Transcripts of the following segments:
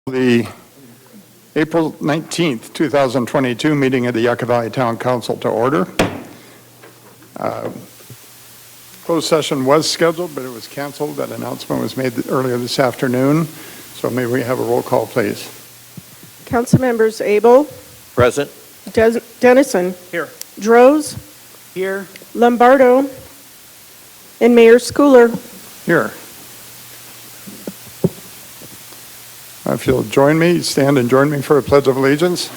The April 19th, 2022 meeting of the Yucca Valley Town Council to order. Closed session was scheduled, but it was canceled. That announcement was made earlier this afternoon. So may we have a roll call, please? Council members Abel. Present. Dennison. Here. Droz. Here. Lombardo. And Mayor Schooler. Here. If you'll join me, stand and join me for a pledge of allegiance.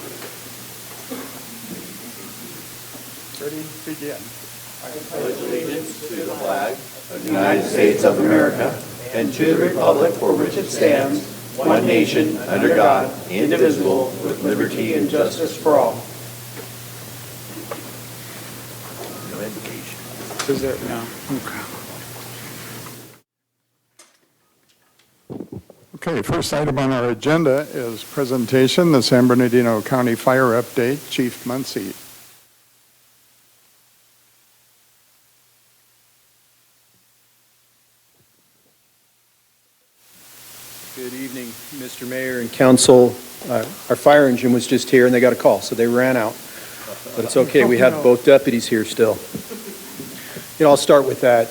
Ready, begin. I pledge allegiance to the flag of the United States of America and to the republic for which it stands, one nation, under God, indivisible, with liberty and justice for all. No invocation. Is there? No. Okay, first item on our agenda is presentation, the San Bernardino County Fire Update, Chief Muncy. Good evening, Mr. Mayor and Council. Our fire engine was just here and they got a call, so they ran out. But it's okay, we have both deputies here still. I'll start with that.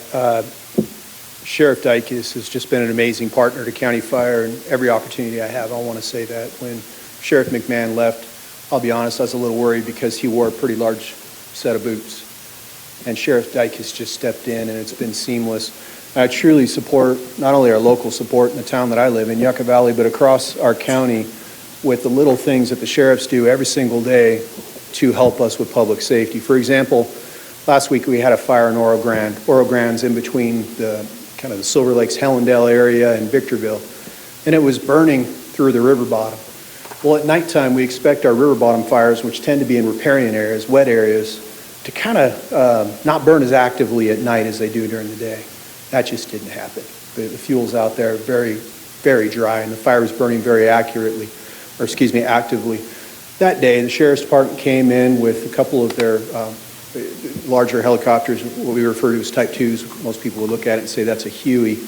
Sheriff Dykes has just been an amazing partner to County Fire, and every opportunity I have, I want to say that. When Sheriff McMahon left, I'll be honest, I was a little worried because he wore a pretty large set of boots. And Sheriff Dykes has just stepped in, and it's been seamless. I truly support not only our local support in the town that I live in, Yucca Valley, but across our county with the little things that the sheriffs do every single day to help us with public safety. For example, last week we had a fire in Oro Grande. Oro Grande's in between the kind of the Silver Lakes, Hellendale area and Victorville, and it was burning through the river bottom. Well, at nighttime, we expect our river bottom fires, which tend to be in riparian areas, wet areas, to kind of not burn as actively at night as they do during the day. That just didn't happen. The fuel's out there very, very dry, and the fire was burning very actively. That day, the Sheriff's Department came in with a couple of their larger helicopters, what we refer to as Type 2s. Most people would look at it and say that's a Huey.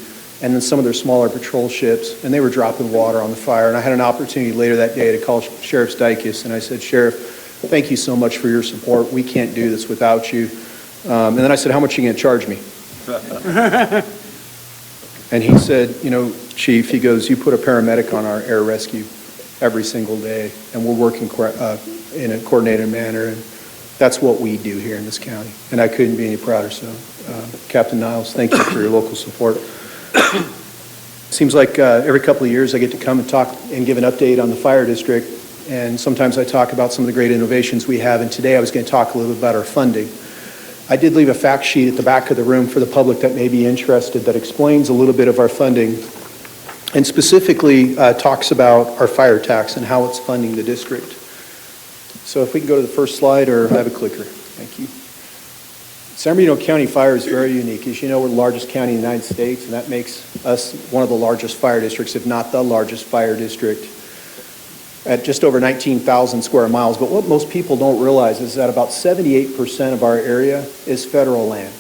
And then some of their smaller patrol ships, and they were dropping water on the fire. And I had an opportunity later that day to call Sheriff Dykes, and I said, Sheriff, thank you so much for your support. We can't do this without you. And then I said, how much are you going to charge me? And he said, you know, Chief, he goes, you put a paramedic on our air rescue every single day, and we're working in a coordinated manner. And that's what we do here in this county, and I couldn't be any prouder. So, Captain Niles, thank you for your local support. Seems like every couple of years I get to come and talk and give an update on the fire district, and sometimes I talk about some of the great innovations we have, and today I was going to talk a little bit about our funding. I did leave a fact sheet at the back of the room for the public that may be interested that explains a little bit of our funding, and specifically talks about our fire tax and how it's funding the district. So if we can go to the first slide, or I have a clicker. Thank you. San Bernardino County Fire is very unique. As you know, we're the largest county in the United States, and that makes us one of the largest fire districts, if not the largest fire district, at just over 19,000 square miles. But what most people don't realize is that about 78% of our area is federal land.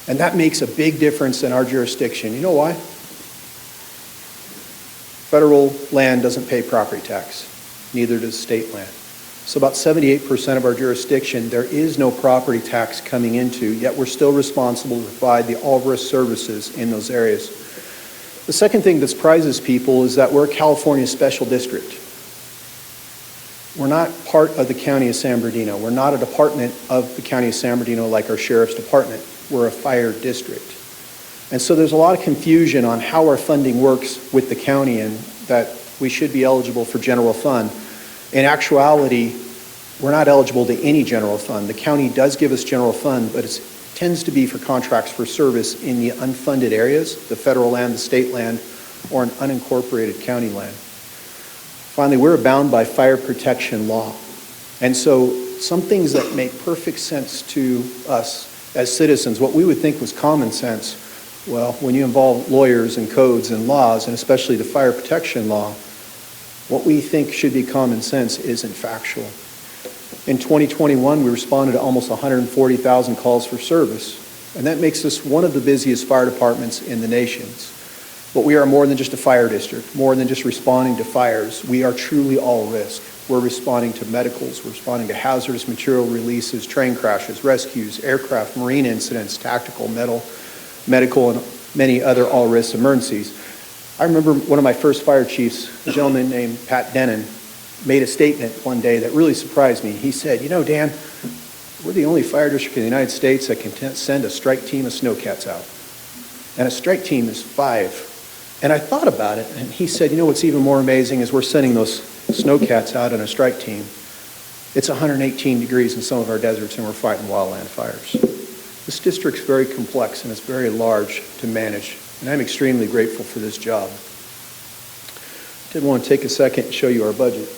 And that makes a big difference in our jurisdiction. You know why? Federal land doesn't pay property tax. Neither does state land. So about 78% of our jurisdiction, there is no property tax coming into, yet we're still responsible to provide the all-risk services in those areas. The second thing that surprises people is that we're a California special district. We're not part of the county of San Bernardino. We're not a department of the county of San Bernardino like our sheriff's department. We're a fire district. And so there's a lot of confusion on how our funding works with the county and that we should be eligible for general fund. In actuality, we're not eligible to any general fund. The county does give us general fund, but it tends to be for contracts for service in the unfunded areas, the federal land, the state land, or an unincorporated county land. Finally, we're bound by fire protection law. And so some things that make perfect sense to us as citizens, what we would think was common sense, well, when you involve lawyers and codes and laws, and especially the fire protection law, what we think should be common sense isn't factual. In 2021, we responded to almost 140,000 calls for service, and that makes us one of the busiest fire departments in the nation. But we are more than just a fire district, more than just responding to fires. We are truly all risk. We're responding to medicals, we're responding to hazardous material releases, train crashes, rescues, aircraft, marine incidents, tactical, medical, and many other all-risk emergencies. I remember one of my first fire chiefs, a gentleman named Pat Denon, made a statement one day that really surprised me. He said, "You know, Dan, we're the only fire district in the United States that can send a strike team of snowcats out. And a strike team is 5. And I thought about it, and he said, "You know what's even more amazing is we're sending those snowcats out on a strike team. It's 118 degrees in some of our deserts, and we're fighting wildland fires." This district's very complex, and it's very large to manage, and I'm extremely grateful for this job. I did want to take a second and show you our budget.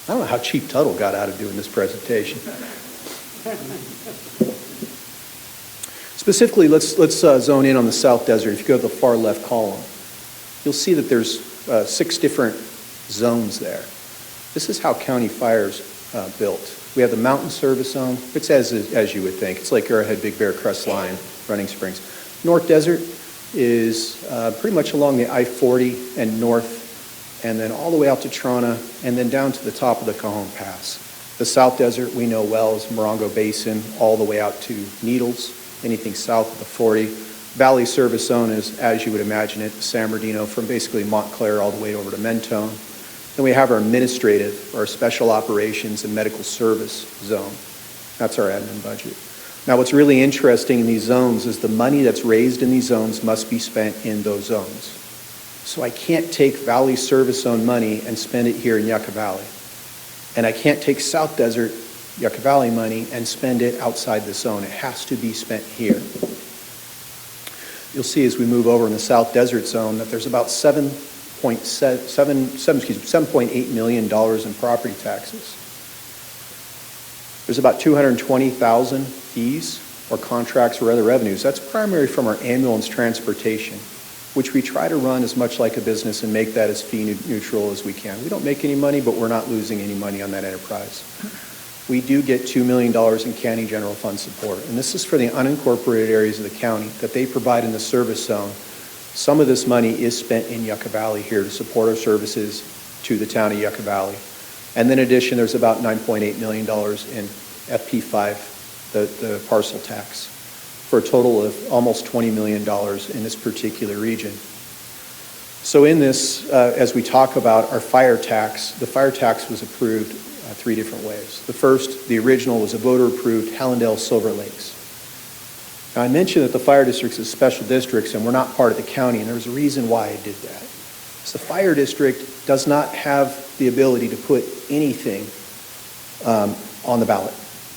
I don't know how Chief Tuttle got out of doing this presentation. Specifically, let's zone in on the South Desert. If you go to the far left column, you'll see that there's 6 different zones there. This is how county fire's built. We have the Mountain Service Zone. It's as you would think. It's like Arrowhead, Big Bear, Crest Line, Running Springs. North Desert is pretty much along the I-40 and north, and then all the way out to Trona, and then down to the top of the Cajon Pass. The South Desert we know well is Morongo Basin, all the way out to Needles, anything south of the 40. Valley Service Zone is, as you would imagine it, San Bernardino, from basically Montclair all the way over to Mentone. Then we have our administrative, our special operations and medical service zone. That's our admin budget. Now, what's really interesting in these zones is the money that's raised in these zones must be spent in those zones. So I can't take Valley Service Zone money and spend it here in Yucca Valley. And I can't take South Desert, Yucca Valley money and spend it outside the zone. It has to be spent here. You'll see as we move over in the South Desert Zone that there's about $7.8 million in property taxes. There's about 220,000 fees or contracts or other revenues. That's primary from our ambulance transportation, which we try to run as much like a business and make that as fee neutral as we can. We don't make any money, but we're not losing any money on that enterprise. We do get $2 million in county general fund support, and this is for the unincorporated areas of the county that they provide in the service zone. Some of this money is spent in Yucca Valley here to support our services to the town of Yucca Valley. And then in addition, there's about $9.8 million in FP5, the parcel tax, for a total of almost $20 million in this particular region. So in this, as we talk about our fire tax, the fire tax was approved 3 different ways. The first, the original, was a voter-approved Hallandale Silver Lakes. Now, I mentioned that the fire districts are special districts and we're not part of the county, and there's a reason why I did that. So the fire district does not have the ability to put anything on the ballot.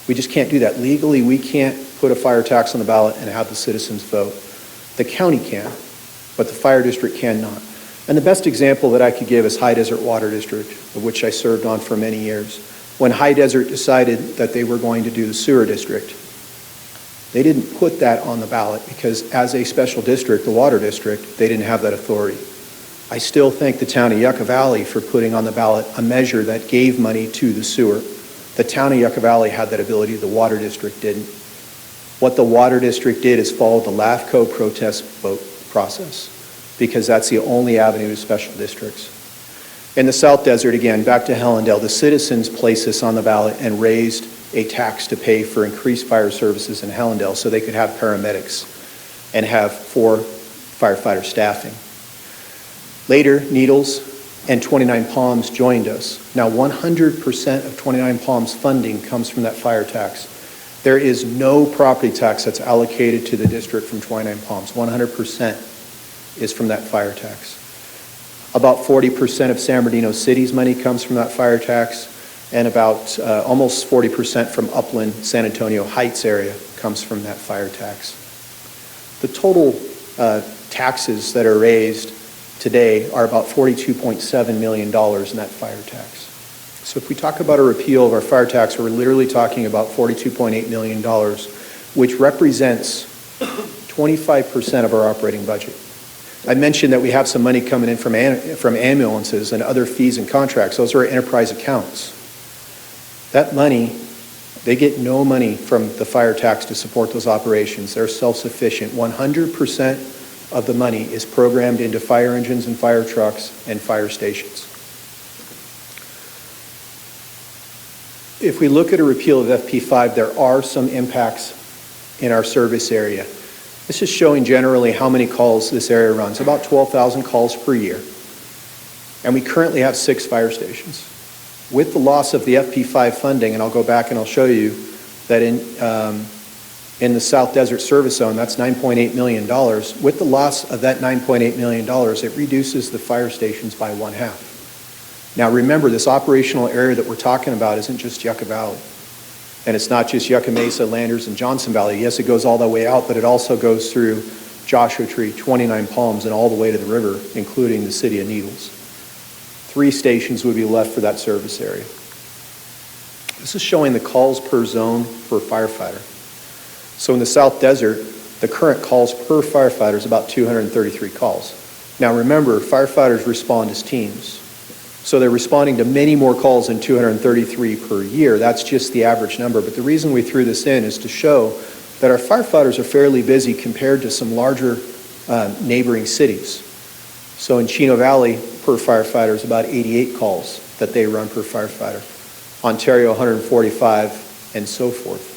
We just can't do that. Legally, we can't put a fire tax on the ballot and have the citizens vote. The county can, but the fire district cannot. And the best example that I could give is High Desert Water District, of which I served on for many years. When High Desert decided that they were going to do the sewer district, they didn't put that on the ballot because as a special district, the water district, they didn't have that authority. I still thank the town of Yucca Valley for putting on the ballot a measure that gave money to the sewer. The town of Yucca Valley had that ability, the water district didn't. What the water district did is follow the LAFCO protest vote process, because that's the only avenue to special districts. In the South Desert, again, back to Hallandale, the citizens placed this on the ballot and raised a tax to pay for increased fire services in Hallandale so they could have paramedics and have 4 firefighter staffing. Later, Needles and 29 Palms joined us. Now 100% of 29 Palms funding comes from that fire tax. There is no property tax that's allocated to the district from 29 Palms. 100% is from that fire tax. About 40% of San Bernardino City's money comes from that fire tax, and about almost 40% from Upland, San Antonio Heights area comes from that fire tax. The total taxes that are raised today are about $42.7 million in that fire tax. So if we talk about a repeal of our fire tax, we're literally talking about $42.8 million, which represents 25% of our operating budget. I mentioned that we have some money coming in from ambulances and other fees and contracts. Those are enterprise accounts. That money, they get no money from the fire tax to support those operations. They're self-sufficient. 100% of the money is programmed into fire engines and fire trucks and fire stations. If we look at a repeal of FP5, there are some impacts in our service area. This is showing generally how many calls this area runs, about 12,000 calls per year. And we currently have 6 fire stations. With the loss of the FP5 funding, and I'll go back and I'll show you that in the South Desert Service Zone, that's $9.8 million. With the loss of that $9.8 million, it reduces the fire stations by 1/2. Now remember, this operational area that we're talking about isn't just Yucca Valley. And it's not just Yucca Mesa, Landers, and Johnson Valley. Yes, it goes all the way out, but it also goes through Joshua Tree, 29 Palms, and all the way to the river, including the city of Needles. 3 stations would be left for that service area. This is showing the calls per zone for a firefighter. So in the South Desert, the current calls per firefighter is about 233 calls. Now remember, firefighters respond as teams. So they're responding to many more calls than 233 per year. That's just the average number. But the reason we threw this in is to show that our firefighters are fairly busy compared to some larger neighboring cities. So in Chino Valley, per firefighter is about 88 calls that they run per firefighter. Ontario, 145, and so forth.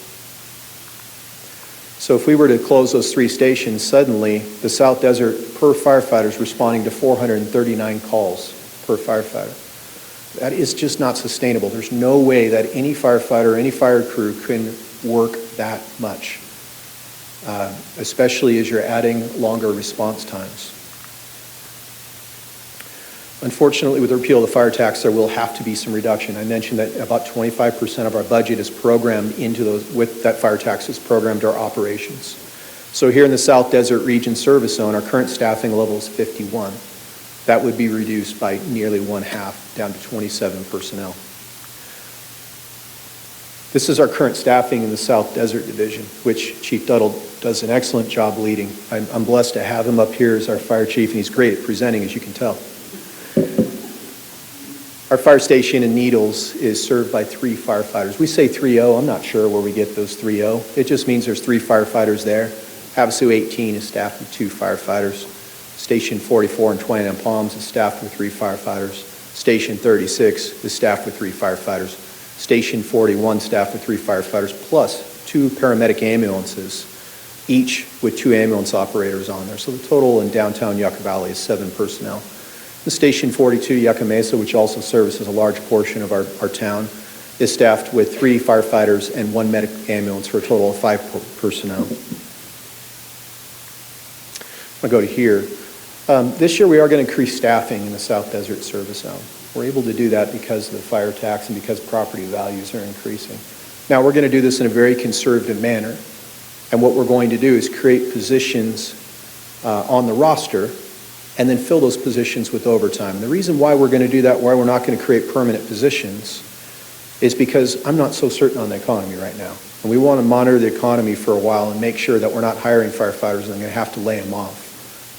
So if we were to close those 3 stations, suddenly the South Desert per firefighter is responding to 439 calls per firefighter. That is just not sustainable. There's no way that any firefighter or any fire crew can work that much, especially as you're adding longer response times. Unfortunately, with the repeal of the fire tax, there will have to be some reduction. I mentioned that about 25% of our budget is programmed into those, with that fire tax is programmed to our operations. So here in the South Desert Region Service Zone, our current staffing level is 51. That would be reduced by nearly 1/2, down to 27 personnel. This is our current staffing in the South Desert Division, which Chief Duddle does an excellent job leading. I'm blessed to have him up here as our fire chief, and he's great at presenting, as you can tell. Our fire station in Needles is served by 3 firefighters. We say 3-0. I'm not sure where we get those 3-0. It just means there's 3 firefighters there. Havasu 18 is staffed with 2 firefighters. Station 44 in 29 Palms is staffed with 3 firefighters. Station 36 is staffed with 3 firefighters. Station 41 staffed with 3 firefighters, plus 2 paramedic ambulances, each with 2 ambulance operators on there. So the total in downtown Yucca Valley is 7 personnel. The Station 42, Yucca Mesa, which also services a large portion of our town, is staffed with 3 firefighters and 1 medic ambulance for a total of 5 personnel. I'll go to here. This year we are going to increase staffing in the South Desert Service Zone. We're able to do that because of the fire tax and because property values are increasing. Now we're going to do this in a very conservative manner. And what we're going to do is create positions on the roster and then fill those positions with overtime. The reason why we're going to do that, why we're not going to create permanent positions, is because I'm not so certain on the economy right now. And we want to monitor the economy for a while and make sure that we're not hiring firefighters and going to have to lay them off.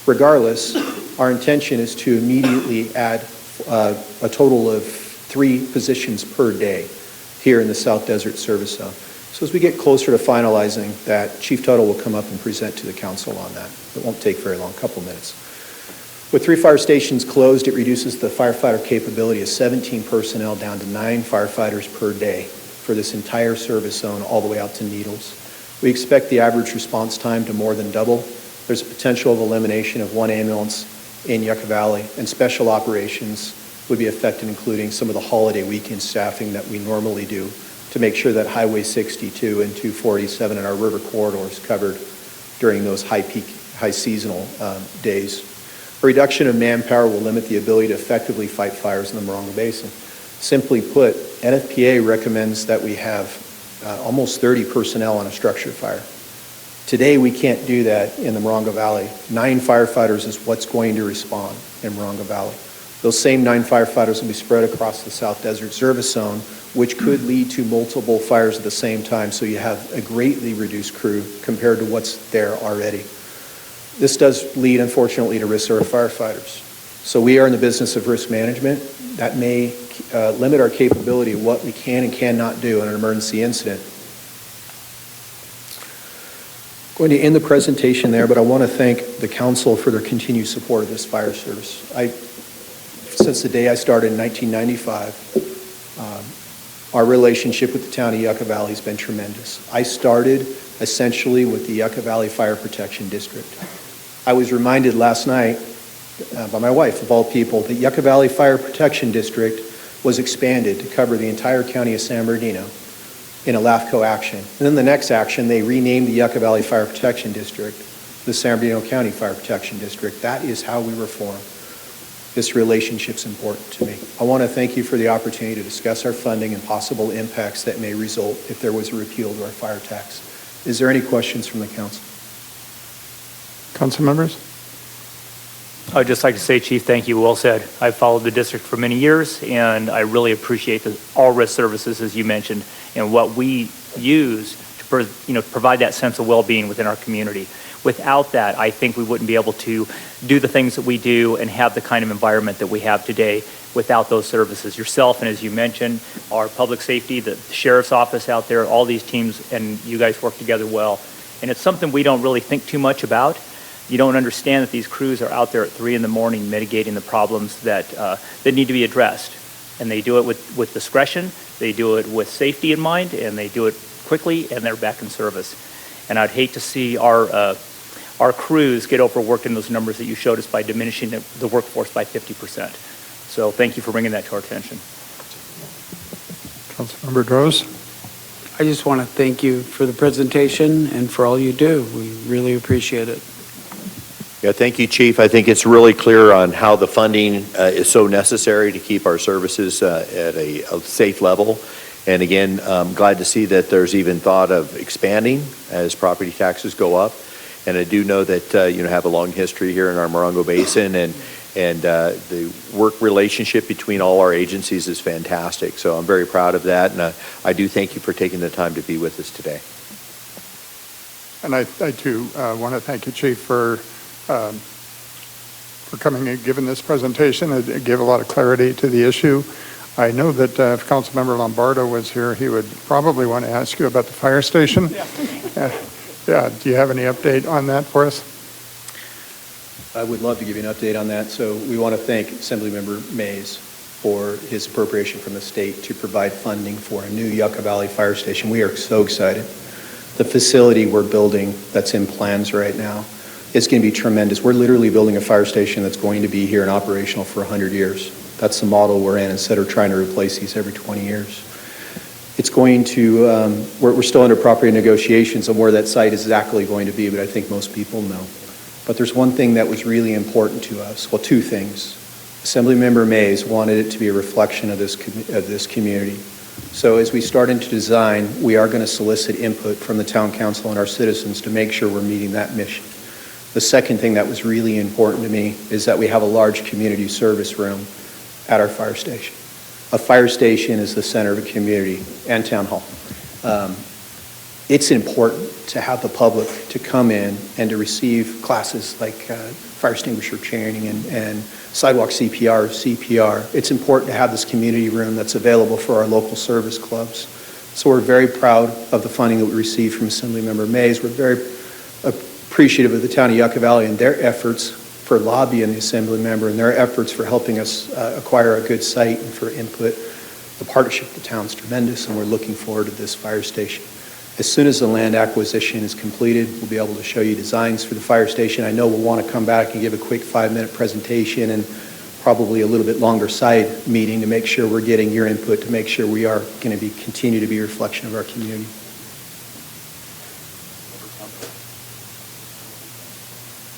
Regardless, our intention is to immediately add a total of 3 positions per day here in the South Desert Service Zone. So as we get closer to finalizing that, Chief Tuttle will come up and present to the council on that. It won't take very long, a couple minutes. With 3 fire stations closed, it reduces the firefighter capability of 17 personnel down to 9 firefighters per day for this entire service zone all the way out to Needles. We expect the average response time to more than double. There's a potential of elimination of 1 ambulance in Yucca Valley, and special operations would be affected, including some of the holiday weekend staffing that we normally do to make sure that Highway 62 and 247 and our river corridor is covered during those high peak, high seasonal days. A reduction of manpower will limit the ability to effectively fight fires in the Morongo Basin. Simply put, NFPA recommends that we have almost 30 personnel on a structure fire. Today, we can't do that in the Morongo Valley. 9 firefighters is what's going to respond in Morongo Valley. Those same 9 firefighters will be spread across the South Desert Service Zone, which could lead to multiple fires at the same time, so you have a greatly reduced crew compared to what's there already. This does lead, unfortunately, to risk our firefighters. So we are in the business of risk management. That may limit our capability of what we can and cannot do in an emergency incident. Going to end the presentation there, but I want to thank the council for their continued support of this fire service. Since the day I started in 1995, our relationship with the town of Yucca Valley has been tremendous. I started essentially with the Yucca Valley Fire Protection District. I was reminded last night by my wife, of all people, that Yucca Valley Fire Protection District was expanded to cover the entire county of San Bernardino in a LAFCO action. And then the next action, they renamed the Yucca Valley Fire Protection District the San Bernardino County Fire Protection District. That is how we reform. This relationship's important to me. I want to thank you for the opportunity to discuss our funding and possible impacts that may result if there was a repeal to our fire tax. Is there any questions from the council? Council members? I'd just like to say, Chief, thank you. Well said. I've followed the district for many years, and I really appreciate the all-risk services, as you mentioned, and what we use to provide that sense of well-being within our community. Without that, I think we wouldn't be able to do the things that we do and have the kind of environment that we have today without those services. Yourself, and as you mentioned, our public safety, the sheriff's office out there, all these teams, and you guys work together well. And it's something we don't really think too much about. You don't understand that these crews are out there at 3 in the morning mitigating the problems that need to be addressed. And they do it with discretion, they do it with safety in mind, and they do it quickly, and they're back in service. And I'd hate to see our crews get overworked in those numbers that you showed us by diminishing the workforce by 50%. So thank you for bringing that to our attention. Councilmember Droz? I just want to thank you for the presentation and for all you do. We really appreciate it. Yeah, thank you, Chief. I think it's really clear on how the funding is so necessary to keep our services at a safe level. And again, I'm glad to see that there's even thought of expanding as property taxes go up. And I do know that have a long history here in our Morongo Basin, and the work relationship between all our agencies is fantastic. So I'm very proud of that, and I do thank you for taking the time to be with us today. And I too want to thank you, Chief, for coming and giving this presentation. It gave a lot of clarity to the issue. I know that if Councilmember Lombardo was here, he would probably want to ask you about the fire station. Yeah, do you have any update on that for us? I would love to give you an update on that. So we want to thank Assemblymember Mays for his appropriation from the state to provide funding for a new Yucca Valley Fire Station. We are so excited. The facility we're building that's in plans right now is going to be tremendous. We're literally building a fire station that's going to be here and operational for 100 years. That's the model we're in, instead of trying to replace these every 20 years. It's going to, we're still under property negotiations on where that site is exactly going to be, but I think most people know. But there's one thing that was really important to us. Well, two things. Assemblymember Mays wanted it to be a reflection of this community. So as we start into design, we are going to solicit input from the town council and our citizens to make sure we're meeting that mission. The second thing that was really important to me is that we have a large community service room at our fire station. A fire station is the center of a community, and town hall. It's important to have the public to come in and to receive classes like fire extinguisher training and sidewalk CPR. It's important to have this community room that's available for our local service clubs. So we're very proud of the funding that we received from Assemblymember Mays. We're very appreciative of the town of Yucca Valley and their efforts for lobbying the Assembly member and their efforts for helping us acquire a good site and for input. The partnership with the town is tremendous, and we're looking forward to this fire station. As soon as the land acquisition is completed, we'll be able to show you designs for the fire station. I know we'll want to come back and give a quick 5-minute presentation and probably a little bit longer side meeting to make sure we're getting your input, to make sure we are going to continue to be a reflection of our community.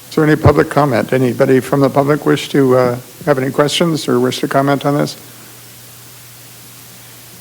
Is there any public comment? Anybody from the public wish to have any questions or wish to comment on this?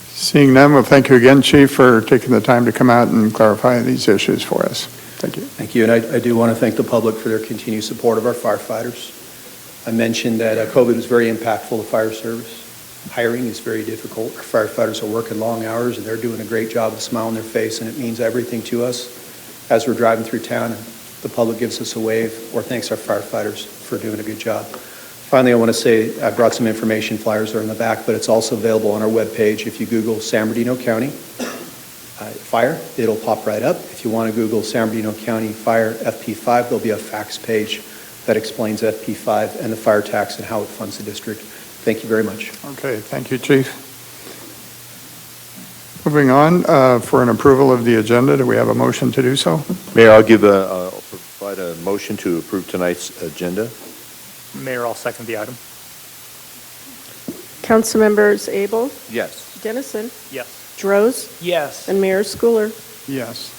Seeing none, well, thank you again, Chief, for taking the time to come out and clarify these issues for us. Thank you. Thank you, and I do want to thank the public for their continued support of our firefighters. I mentioned that COVID was very impactful to fire service. Hiring is very difficult. Our firefighters are working long hours, and they're doing a great job with a smile on their face, and it means everything to us as we're driving through town and the public gives us a wave or thanks our firefighters for doing a good job. Finally, I want to say I brought some information. Flyers are in the back, but it's also available on our webpage. If you Google San Bernardino County, fire, it'll pop right up. If you want to Google San Bernardino County Fire FP5, there'll be a fax page that explains FP5 and the fire tax and how it funds the district. Thank you very much. Okay, thank you, Chief. Moving on, for an approval of the agenda, do we have a motion to do so? Mayor, I'll provide a motion to approve tonight's agenda. Mayor, I'll second the item. Councilmembers Abel, Yes. Dennison, Yes. Droz, Yes. and Mayor Schooler. Yes.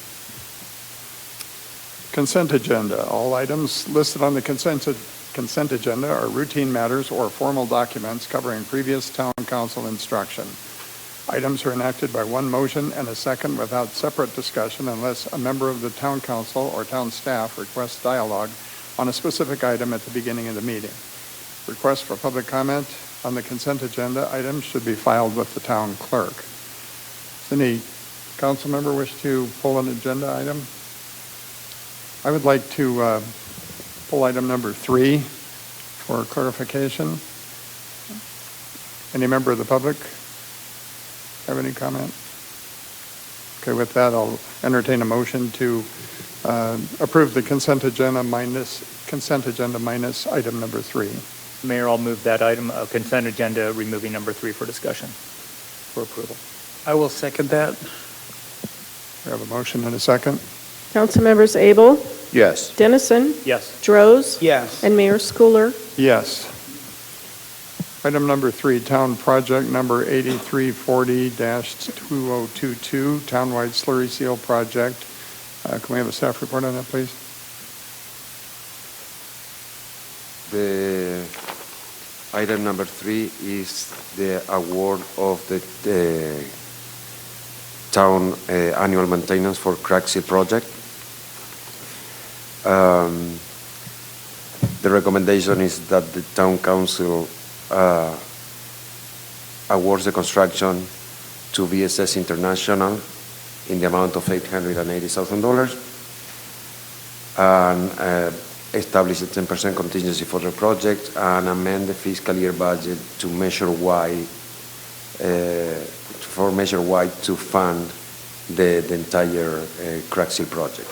Consent agenda. All items listed on the consent agenda are routine matters or formal documents covering previous town council instruction. Items are enacted by one motion and a second without separate discussion unless a member of the town council or town staff requests dialogue on a specific item at the beginning of the meeting. Requests for public comment on the consent agenda items should be filed with the town clerk. Does any council member wish to pull an agenda item? I would like to pull item number 3 for clarification. Any member of the public have any comment? Okay, with that, I'll entertain a motion to approve the consent agenda minus item number 3. Mayor, I'll move that item, consent agenda, removing number 3 for discussion, for approval. I will second that. We have a motion and a second. Councilmembers Abel, Yes. Dennison, Yes. Droz, Yes. and Mayor Schooler. Yes. Item number 3, town project number 8340-2022, townwide slurry seal project. Can we have a staff report on that, please? The item number 3 is the award of the town annual maintenance for crack seal project. The recommendation is that the town council awards the construction to VSS International in the amount of $880,000 and establish a 10% contingency for the project and amend the fiscal year budget to Measure Y to fund the entire crack seal project.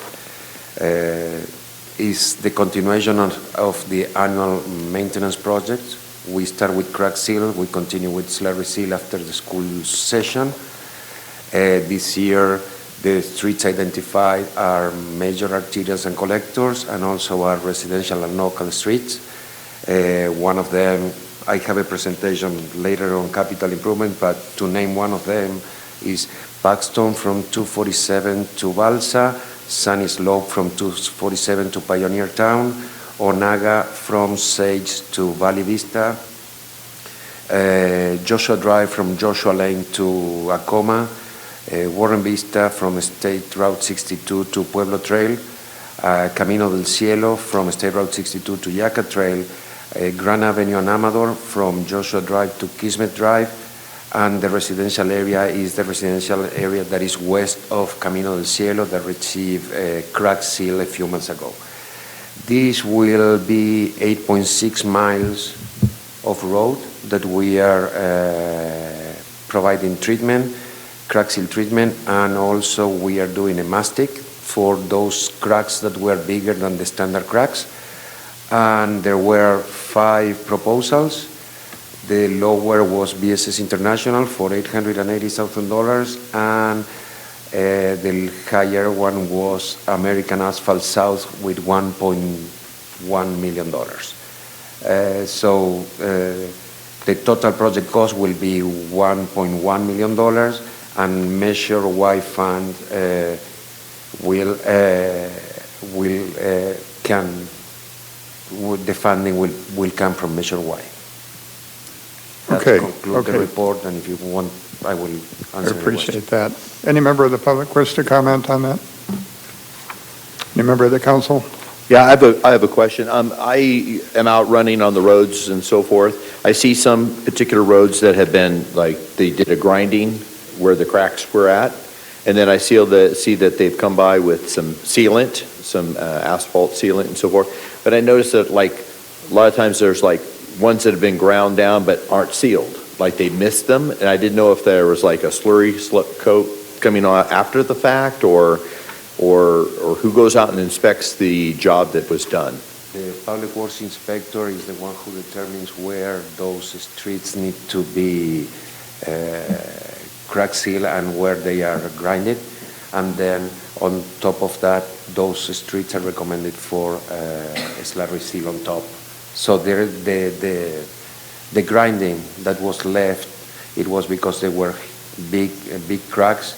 Is the continuation of the annual maintenance project. We start with crack seal, we continue with slurry seal after the school session. This year, the streets identified are major arterials and collectors, and also are residential and local streets. One of them, I have a presentation later on capital improvement, but to name one of them is Paxton from 247 to Balsa, Sunny Slope from 247 to Pioneer Town, Onaga from Sage to Valley Vista, Joshua Drive from Joshua Lane to Acoma, Warren Vista from State Route 62 to Pueblo Trail, Camino del Cielo from State Route 62 to Yucca Trail, Grand Avenue and Amador from Joshua Drive to Kismet Drive, and the residential area is the residential area that is west of Camino del Cielo that received a crack seal a few months ago. This will be 8.6 miles of road that we are providing treatment, crack seal treatment, and also we are doing a mastic for those cracks that were bigger than the standard cracks. And there were 5 proposals. The lower was BSS International for $880,000, and the higher one was American Asphalt South with $1.1 million. So the total project cost will be $1.1 million, and Measure Y fund the funding will come from Measure Y. Okay. Conclude the report, and if you want, I will answer I your appreciate question. that. Any member of the public wish to comment on that? Any member of the council? Yeah, I have a question. I am out running on the roads and so forth. I see some particular roads that have been, like, they did a grinding where the cracks were at, and then I see that they've come by with some sealant, some asphalt sealant and so forth. But I noticed that, like, a lot of times there's, like, ones that have been ground down but aren't sealed, like they missed them, and I didn't know if there was, like, a slurry coat coming on after the fact, or who goes out and inspects the job that was done? The public works inspector is the one who determines where those streets need to be crack seal and where they are grinded. And then on top of that, those streets are recommended for slurry seal on top. So there, the grinding that was left, it was because there were big cracks,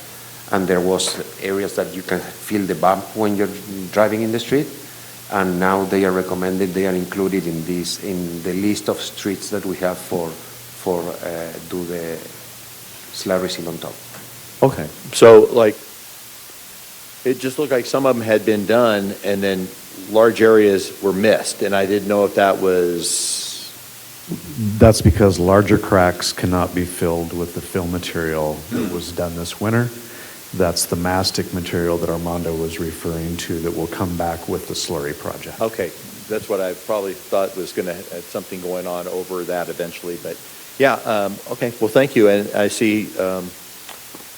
and there was areas that you can feel the bump when you're driving in the street. And now they are recommended, they are included in the list of streets that we have for do the slurry seal on top. Okay. So like, it just looked like some of them had been done and then large areas were missed, and I didn't know if that was... That's because larger cracks cannot be filled with the fill material that was done this winter. That's the mastic material that Armando was referring to that will come back with the slurry project. Okay, that's what I probably thought was going to have something going on over that eventually, but yeah, okay, well, thank you. And I see,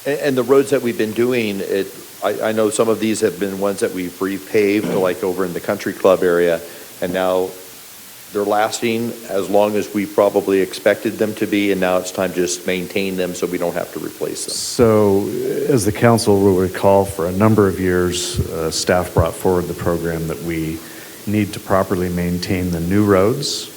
and the roads that we've been doing, I know some of these have been ones that we've repaved, like over in the country club area, and now they're lasting as long as we probably expected them to be, and now it's time to just maintain them so we don't have to replace them. So, as the council will recall, for a number of years, staff brought forward the program that we need to properly maintain the new roads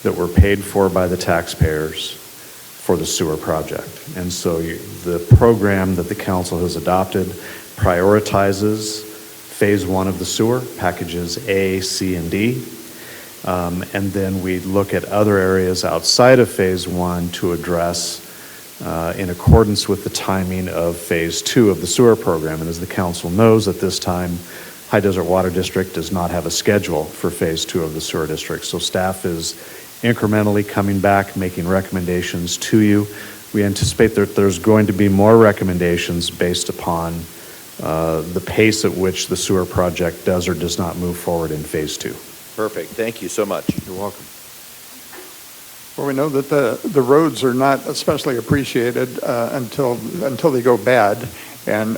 that were paid for by the taxpayers for the sewer project. And so the program that the council has adopted prioritizes phase one of the sewer, packages A, C, and D. And then we look at other areas outside of phase one to address in accordance with the timing of phase two of the sewer program. And as the council knows, at this time, High Desert Water District does not have a schedule for phase two of the sewer district. So staff is incrementally coming back, making recommendations to you. We anticipate that there's going to be more recommendations based upon the pace at which the sewer project does or does not move forward in phase two. Perfect, thank you so much. You're welcome. Well, we know that the roads are not especially appreciated until they go bad. And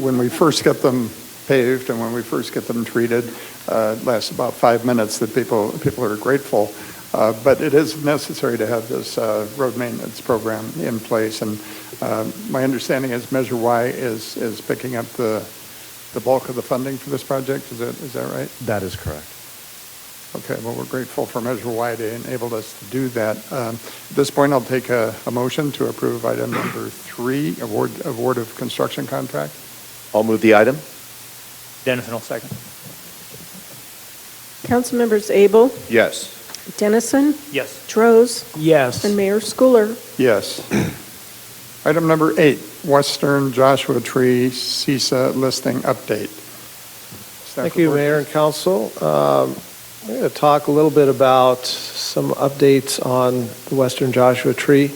when we first get them paved and when we first get them treated, it lasts about 5 minutes that people are grateful. But it is necessary to have this road maintenance program in place. And my understanding is Measure Y is picking up the bulk of the funding for this project. Is that right? That is correct. Okay, well, we're grateful for Measure Y to enable us to do that. At this point, I'll take a motion to approve item number 3, award of construction contract. I'll move the item. Dennison will second. Council members Abel, Yes. Dennison, Yes. Droz, Yes. and Mayor Schooler. Yes. Item number 8, Western Joshua Tree Sisa listing update. Staff Thank you, report, Mayor and please. Council. I'm going to talk a little bit about some updates on the Western Joshua Tree.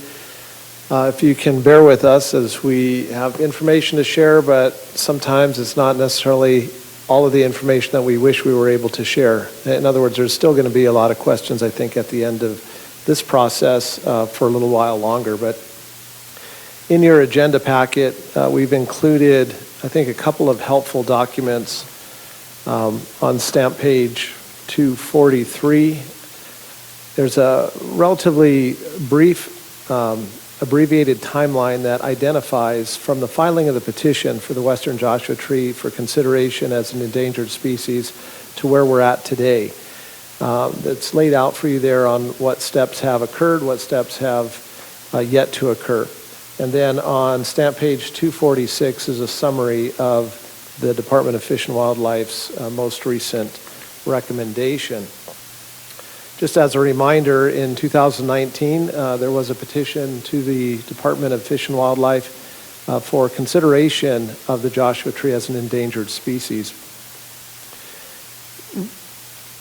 If you can bear with us as we have information to share, but sometimes it's not necessarily all of the information that we wish we were able to share. In other words, there's still going to be a lot of questions, I think, at the end of this process for a little while longer. But in your agenda packet, we've included, I think, a couple of helpful documents on stamp page 243. There's a relatively brief abbreviated timeline that identifies from the filing of the petition for the Western Joshua Tree for consideration as an endangered species to where we're at today. That's laid out for you there on what steps have occurred, what steps have yet to occur. And then on stamp page 246 is a summary of the Department of Fish and Wildlife's most recent recommendation. Just as a reminder, in 2019, there was a petition to the Department of Fish and Wildlife for consideration of the Joshua Tree as an endangered species.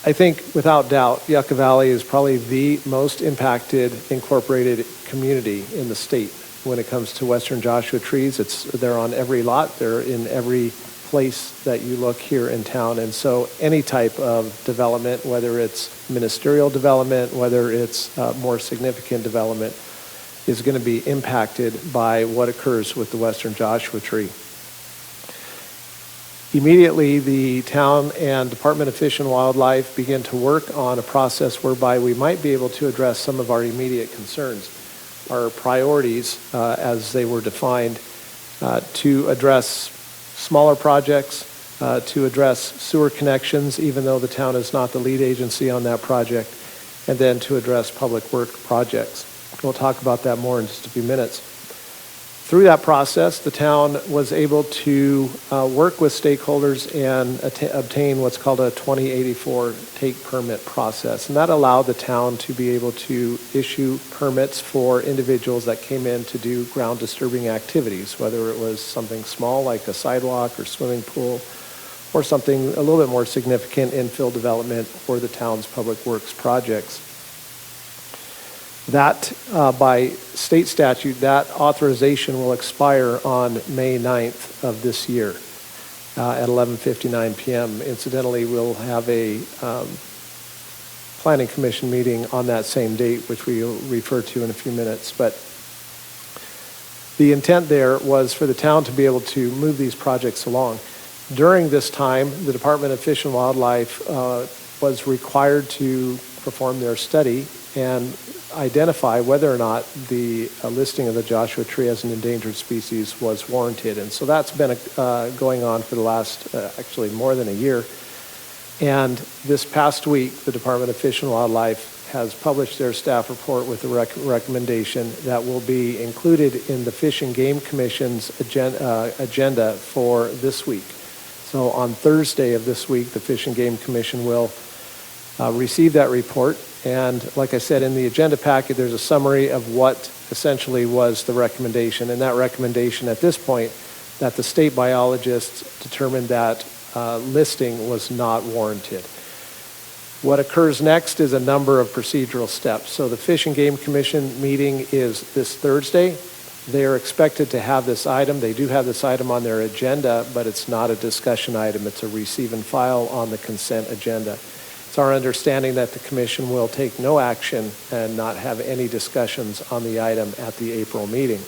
I think, without doubt, Yucca Valley is probably the most impacted incorporated community in the state when it comes to Western Joshua trees. They're on every lot. They're in every place that you look here in town. And so any type of development, whether it's ministerial development, whether it's more significant development, is going to be impacted by what occurs with the Western Joshua Tree. Immediately, the town and Department of Fish and Wildlife begin to work on a process whereby we might be able to address some of our immediate concerns. Our priorities, as they were defined, to address smaller projects, to address sewer connections, even though the town is not the lead agency on that project, and then to address public work projects. We'll talk about that more in just a few minutes. Through that process, the town was able to work with stakeholders and obtain what's called a 2084 take permit process. And that allowed the town to be able to issue permits for individuals that came in to do ground disturbing activities, whether it was something small like a sidewalk or swimming pool, or something a little bit more significant, infill development for the town's public works projects. That, by state statute, that authorization will expire on May 9th of this year at 11:59 p.m. Incidentally, we'll have a planning commission meeting on that same date, which we'll refer to in a few minutes. But the intent there was for the town to be able to move these projects along. During this time, the Department of Fish and Wildlife was required to perform their study and identify whether or not the listing of the Joshua Tree as an endangered species was warranted. And so that's been going on for the last, actually more than a year. And this past week, the Department of Fish and Wildlife has published their staff report with a recommendation that will be included in the Fish and Game Commission's agenda for this week. So on Thursday of this week, the Fish and Game Commission will receive that report. And like I said, in the agenda packet, there's a summary of what essentially was the recommendation. And that recommendation at this point, that the state biologists determined that listing was not warranted. What occurs next is a number of procedural steps. So the Fish and Game Commission meeting is this Thursday. They are expected to have this item. They do have this item on their agenda, but it's not a discussion item. It's a receive and file on the consent agenda. It's our understanding that the commission will take no action and not have any discussions on the item at the April meeting.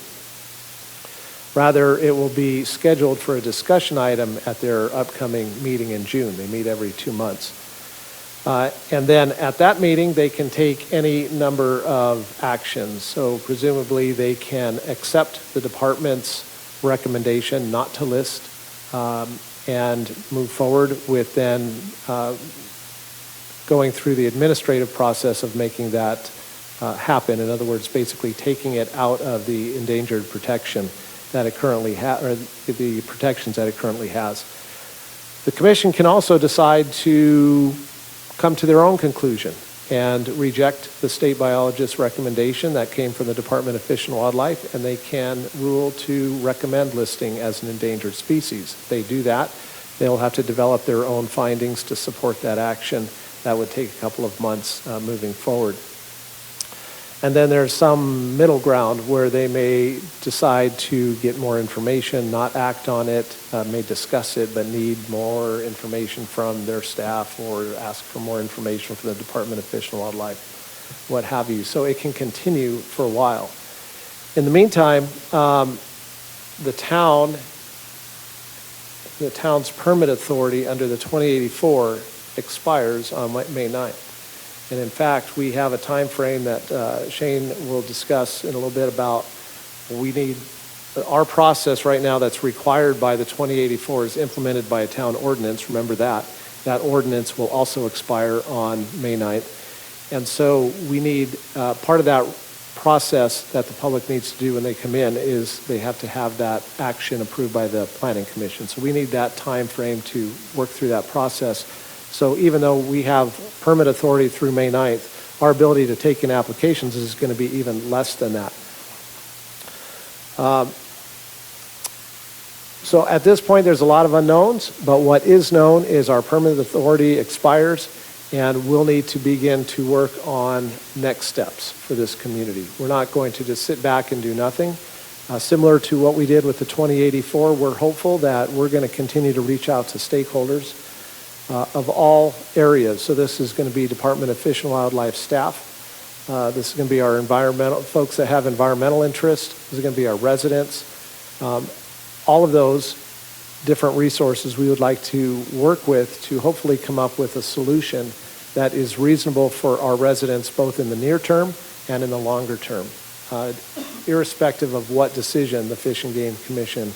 Rather, it will be scheduled for a discussion item at their upcoming meeting in June. They meet every 2 months. And then at that meeting, they can take any number of actions. So presumably they can accept the department's recommendation not to list and move forward with then going through the administrative process of making that happen. In other words, basically taking it out of the endangered protection that it currently has, or the protections that it currently has. The commission can also decide to come to their own conclusion and reject the state biologist's recommendation that came from the Department of Fish and Wildlife, and they can rule to recommend listing as an endangered species. If they do that, they'll have to develop their own findings to support that action. That would take a couple of months moving forward. And then there's some middle ground where they may decide to get more information, not act on it, may discuss it, but need more information from their staff or ask for more information from the Department of Fish and Wildlife, what have you. So it can continue for a while. In the meantime, the town's permit authority under the 2084 expires on May 9th. And in fact, we have a time frame that Shane will discuss in a little bit about. We need our process right now that's required by the 2084 is implemented by a town ordinance. Remember that. That ordinance will also expire on May 9th. And so we need part of that process that the public needs to do when they come in is they have to have that action approved by the Planning Commission. So we need that time frame to work through that process. So even though we have permit authority through May 9th, our ability to take in applications is going to be even less than that. So at this point, there's a lot of unknowns, but what is known is our permit authority expires, and we'll need to begin to work on next steps for this community. We're not going to just sit back and do nothing. Similar to what we did with the 2084, we're hopeful that we're going to continue to reach out to stakeholders of all areas. So this is going to be Department of Fish and Wildlife staff, This is going to be our environmental, folks that have environmental interest. This is going to be our residents. All of those different resources we would like to work with to hopefully come up with a solution that is reasonable for our residents both in the near term and in the longer term, irrespective of what decision the Fish and Game Commission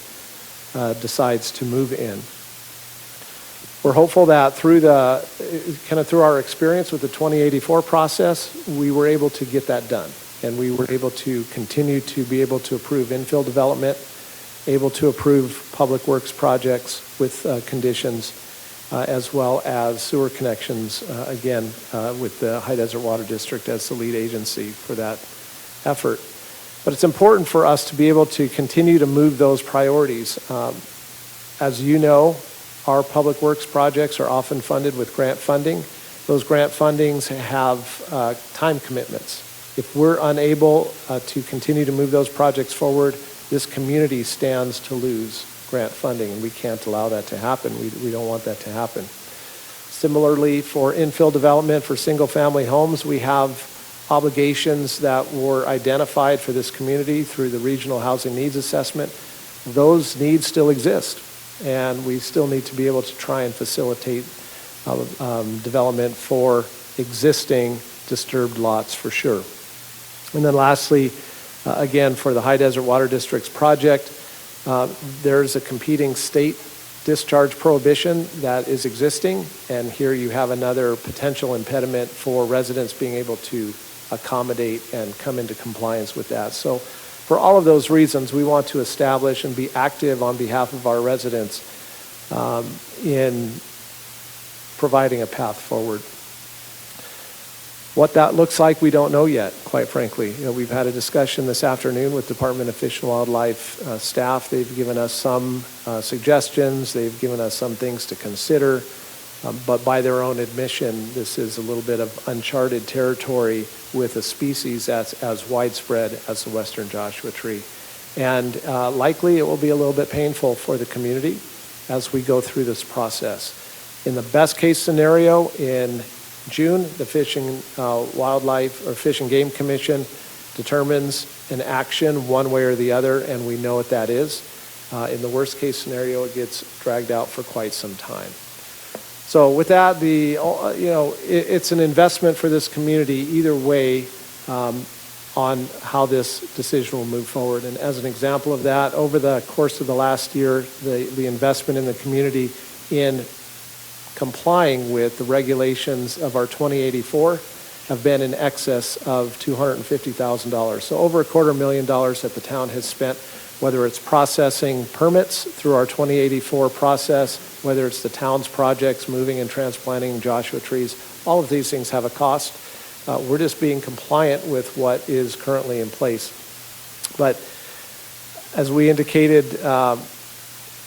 decides to move in. We're hopeful that through our experience with the 2084 process, we were able to get that done. And we were able to continue to be able to approve infill development, able to approve public works projects with conditions, as well as sewer connections, again, with the High Desert Water District as the lead agency for that effort. But it's important for us to be able to continue to move those priorities. As you know, our public works projects are often funded with grant funding. Those grant fundings have time commitments. If we're unable to continue to move those projects forward, this community stands to lose grant funding, and we can't allow that to happen. We don't want that to happen. Similarly, for infill development for single-family homes, we have obligations that were identified for this community through the Regional Housing Needs Assessment. Those needs still exist, and we still need to be able to try and facilitate development for existing disturbed lots for sure. And then lastly, again, for the High Desert Water District's project, there's a competing state discharge prohibition that is existing, and here you have another potential impediment for residents being able to accommodate and come into compliance with that. So for all of those reasons, we want to establish and be active on behalf of our residents in providing a path forward. What that looks like, we don't know yet, quite frankly. We've had a discussion this afternoon with Department of Fish and Wildlife staff. They've given us some suggestions. They've given us some things to consider. But by their own admission, this is a little bit of uncharted territory with a species that's as widespread as the Western Joshua tree. And likely it will be a little bit painful for the community as we go through this process. In the best case scenario, in June, the Fish and Wildlife or Fish and Game Commission determines an action one way or the other, and we know what that is. In the worst case scenario, it gets dragged out for quite some time. So with that, it's an investment for this community either way on how this decision will move forward. And as an example of that, over the course of the last year, the investment in the community in complying with the regulations of our 2084 have been in excess of $250,000. So over $250,000 that the town has spent, whether it's processing permits through our 2084 process, whether it's the town's projects, moving and transplanting Joshua trees, all of these things have a cost. We're just being compliant with what is currently in place. But as we indicated,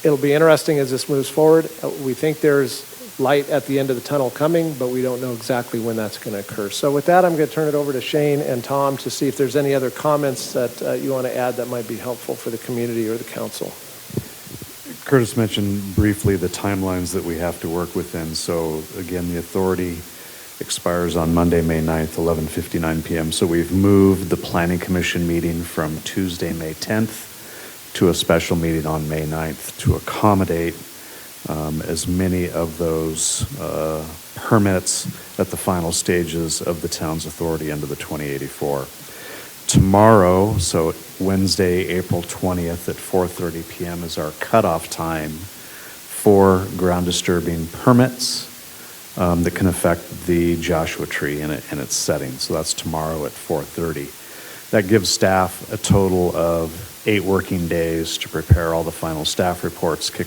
it'll be interesting as this moves forward. We think there's light at the end of the tunnel coming, but we don't know exactly when that's going to occur. So with that, I'm going to turn it over to Shane and Tom to see if there's any other comments that you want to add that might be helpful for the community or the council. Curtis mentioned briefly the timelines that we have to work within. So again, the authority expires on Monday, May 9th, 11:59 p.m. So we've moved the Planning Commission meeting from Tuesday, May 10th to a special meeting on May 9th to accommodate as many of those permits at the final stages of the town's authority under the 2084. Tomorrow, so Wednesday, April 20th at 4:30 p.m. is our cutoff time for ground disturbing permits that can affect the Joshua tree in its setting. So that's tomorrow at 4:30. That gives staff a total of 8 working days to prepare all the final staff reports, kick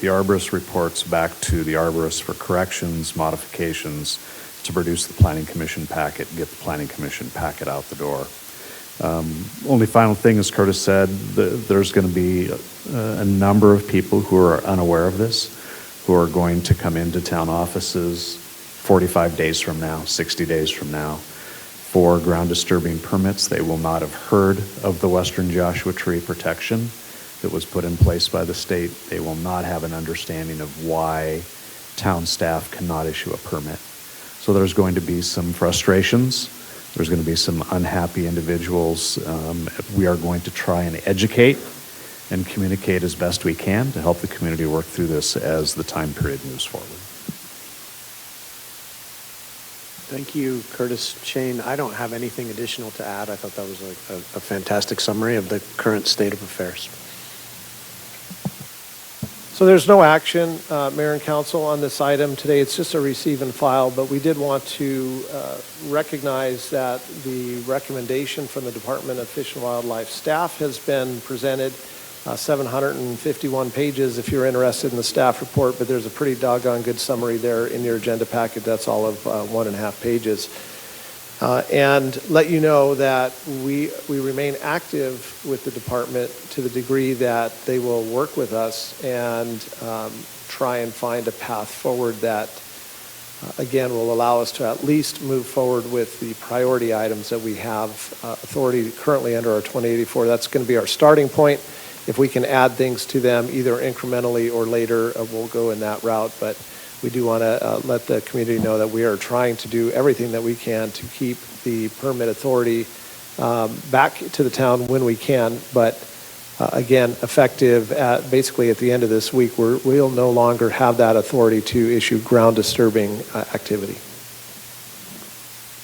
the arborist reports back to the arborist for corrections, modifications, to produce the Planning Commission packet, get the Planning Commission packet out the door. Only final thing, as Curtis said, there's going to be a number of people who are unaware of this, who are going to come into town offices 45 days from now, 60 days from now, for ground disturbing permits. They will not have heard of the Western Joshua tree protection that was put in place by the state. They will not have an understanding of why town staff cannot issue a permit. So there's going to be some frustrations There's going to be some unhappy individuals. We are going to try and educate and communicate as best we can to help the community work through this as the time period moves forward. Thank you, Curtis. Shane, I don't have anything additional to add. I thought that was a fantastic summary of the current state of affairs. So there's no action, Mayor and Council, on this item today. It's just a receive and file, but we did want to recognize that the recommendation from the Department of Fish and Wildlife staff has been presented, 751 pages if you're interested in the staff report, but there's a pretty doggone good summary there in your agenda packet. That's all of 1.5 pages. And let you know that we remain active with the department to the degree that they will work with us and try and find a path forward that, again, will allow us to at least move forward with the priority items that we have authority currently under our 2084. That's going to be our starting point. If we can add things to them either incrementally or later, we'll go in that route. But we do want to let the community know that we are trying to do everything that we can to keep the permit authority back to the town when we can. But again, effective basically at the end of this week, we'll no longer have that authority to issue ground disturbing activity.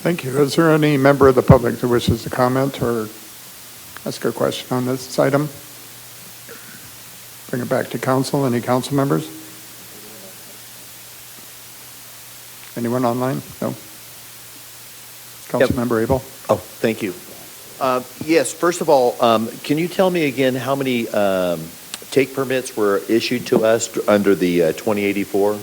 Thank you. Is there any member of the public that wishes to comment or ask a question on this item? Bring it back to council. Any council members? Anyone online? No? Councilmember Abel? Oh, thank you. Yes, first of all, can you tell me again how many take permits were issued to us under the 2084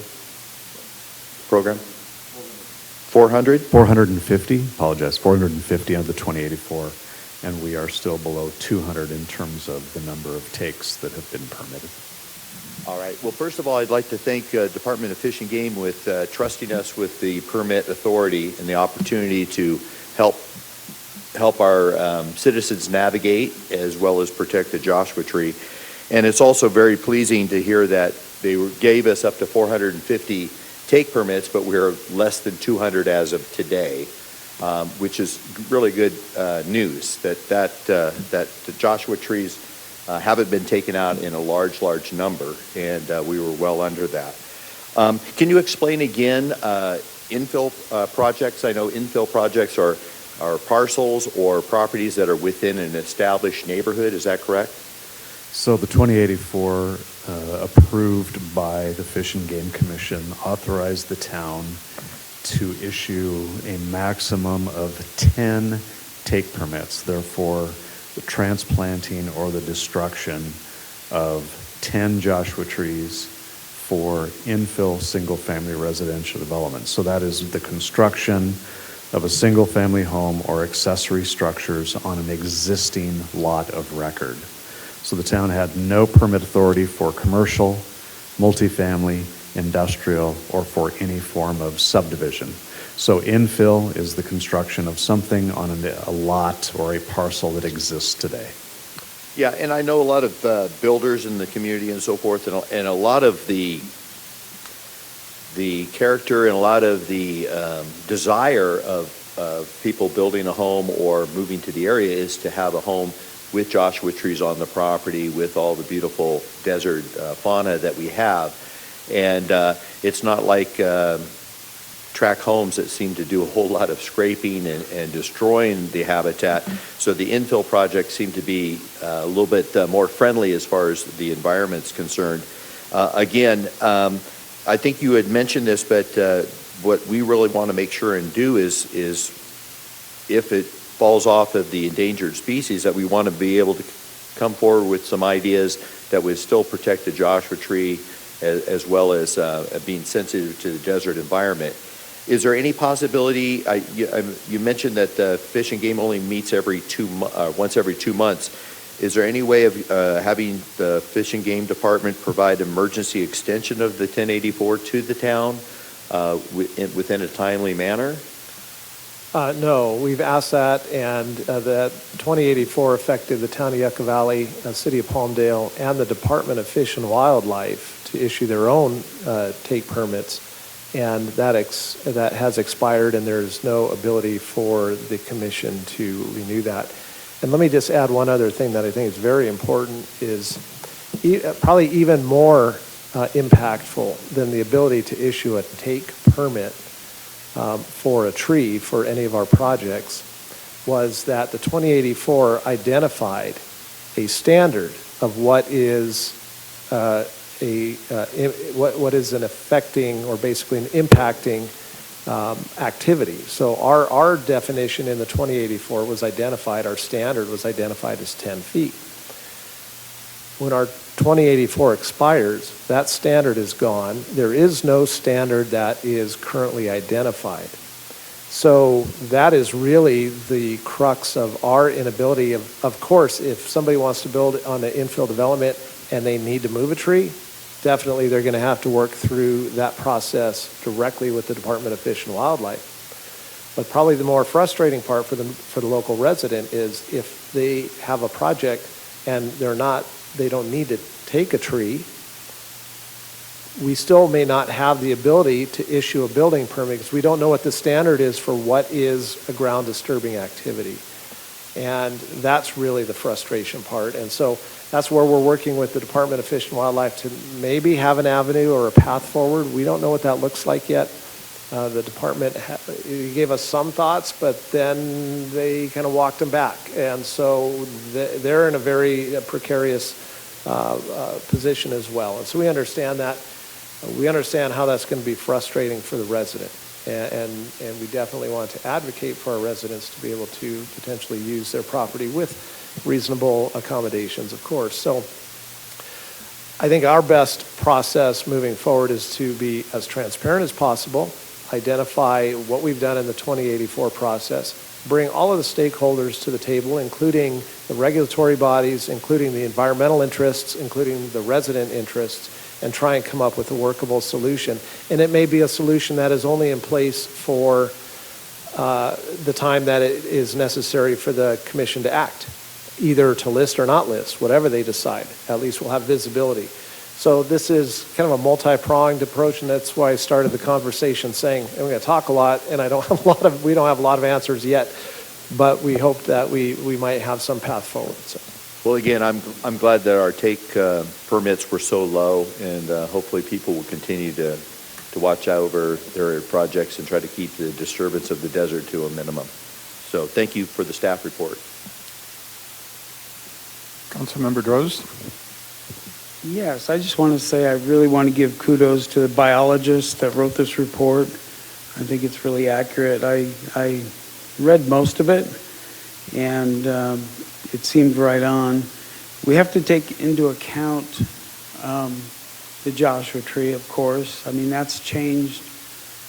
program? 400? 450, apologize, 450 under the 2084, and we are still below 200 in terms of the number of takes that have been permitted. All right. Well, first of all, I'd like to thank Department of Fish and Game with trusting us with the permit authority and the opportunity to help our citizens navigate as well as protect the Joshua Tree. And it's also very pleasing to hear that they gave us up to 450 take permits, but we're less than 200 as of today, which is really good news that the Joshua trees haven't been taken out in a large number, and we were well under that. Can you explain again infill projects? I know infill projects are parcels or properties that are within an established neighborhood. Is that correct? So the 2084 approved by the Fish and Game Commission authorized the town to issue a maximum of 10 take permits. Therefore, the transplanting or the destruction of 10 Joshua trees for infill single-family residential development. So that is the construction of a single-family home or accessory structures on an existing lot of record. So the town had no permit authority for commercial, multifamily, industrial, or for any form of subdivision. So infill is the construction of something on a lot or a parcel that exists today. Yeah, and I know a lot of builders in the community and so forth, and a lot of the character and a lot of the desire of people building a home or moving to the area is to have a home with Joshua trees on the property, with all the beautiful desert fauna that we have. And it's not like tract homes that seem to do a whole lot of scraping and destroying the habitat. So the infill projects seem to be a little bit more friendly as far as the environment's concerned. Again, I think you had mentioned this, but what we really want to make sure and do is if it falls off of the endangered species, that we want to be able to come forward with some ideas that would still protect the Joshua tree as well as being sensitive to the desert environment. Is there any possibility, you mentioned that the Fish and Game only meets once every 2 months. Is there any way of having the Fish and Game Department provide emergency extension of the 1084 to the town within a timely manner? No, we've asked that, and that 2084 affected the town of Yucca Valley, city of Palmdale, and the Department of Fish and Wildlife to issue their own take permits. and that has expired, and there's no ability for the commission to renew that. And let me just add one other thing that I think is very important, is probably even more impactful than the ability to issue a take permit for a tree for any of our projects, was that the 2084 identified a standard of what is what is an affecting, or basically an impacting activity. So our definition in the 2084 was identified, our standard was identified as 10 feet. When our 2084 expires, that standard is gone. There is no standard that is currently identified. So that is really the crux of our inability. Of course, if somebody wants to build on the infill development and they need to move a tree, definitely they're going to have to work through that process directly with the Department of Fish and Wildlife. But probably the more frustrating part for the local resident is if they have a project and they don't need to take a tree, we still may not have the ability to issue a building permit because we don't know what the standard is for what is a ground disturbing activity. And that's really the frustration part. And so that's where we're working with the Department of Fish and Wildlife to maybe have an avenue or a path forward. We don't know what that looks like yet. The department gave us some thoughts, but then they kind of walked them back. And so they're in a very precarious position as well. And so we understand that. We understand how that's going to be frustrating for the resident. And we definitely want to advocate for our residents to be able to potentially use their property with reasonable accommodations, of course. So I think our best process moving forward is to be as transparent as possible, identify what we've done in the 2084 process, bring all of the stakeholders to the table, including the regulatory bodies, including the environmental interests, including the resident interests, and try and come up with a workable solution. And it may be a solution that is only in place for the time that it is necessary for the commission to act, either to list or not list, whatever they decide. At least we'll have visibility. So this is kind of a multi-pronged approach, and that's why I started the conversation saying, and we're going to talk a lot, and we don't have a lot of answers yet, but we hope that we might have some path forward. So. Well, again, I'm glad that our take permits were so low, and hopefully people will continue to watch over their projects and try to keep the disturbance of the desert to a minimum. So thank you for the staff report. Councilmember Droz? Yes, I just want to say I really want to give kudos to the biologist that wrote this report. I think it's really accurate. I read most of it, and it seemed right on. We have to take into account the Joshua Tree, of course. I mean, that's changed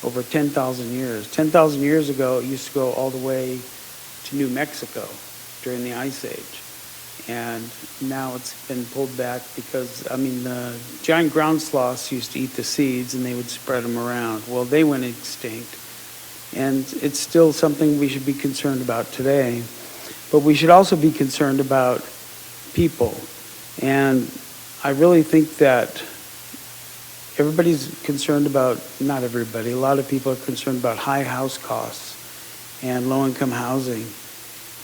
over 10,000 years. 10,000 years ago, it used to go all the way to New Mexico during the Ice Age. And now it's been pulled back because, I mean, the giant ground sloths used to eat the seeds and they would spread them around. Well, they went extinct. And it's still something we should be concerned about today. But we should also be concerned about people. And I really think that everybody's concerned about, not everybody, a lot of people are concerned about high house costs and low-income housing.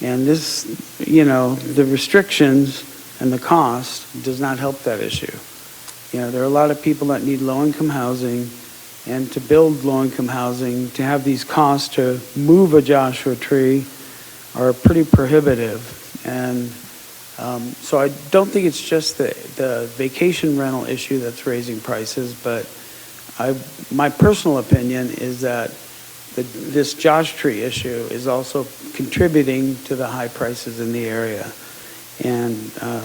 And this, the restrictions and the cost does not help that issue. There are a lot of people that need low-income housing, and to build low-income housing, to have these costs to move a Joshua Tree are pretty prohibitive. And so I don't think it's just the vacation rental issue that's raising prices, but my personal opinion is that this Joshua Tree issue is also contributing to the high prices in the area. And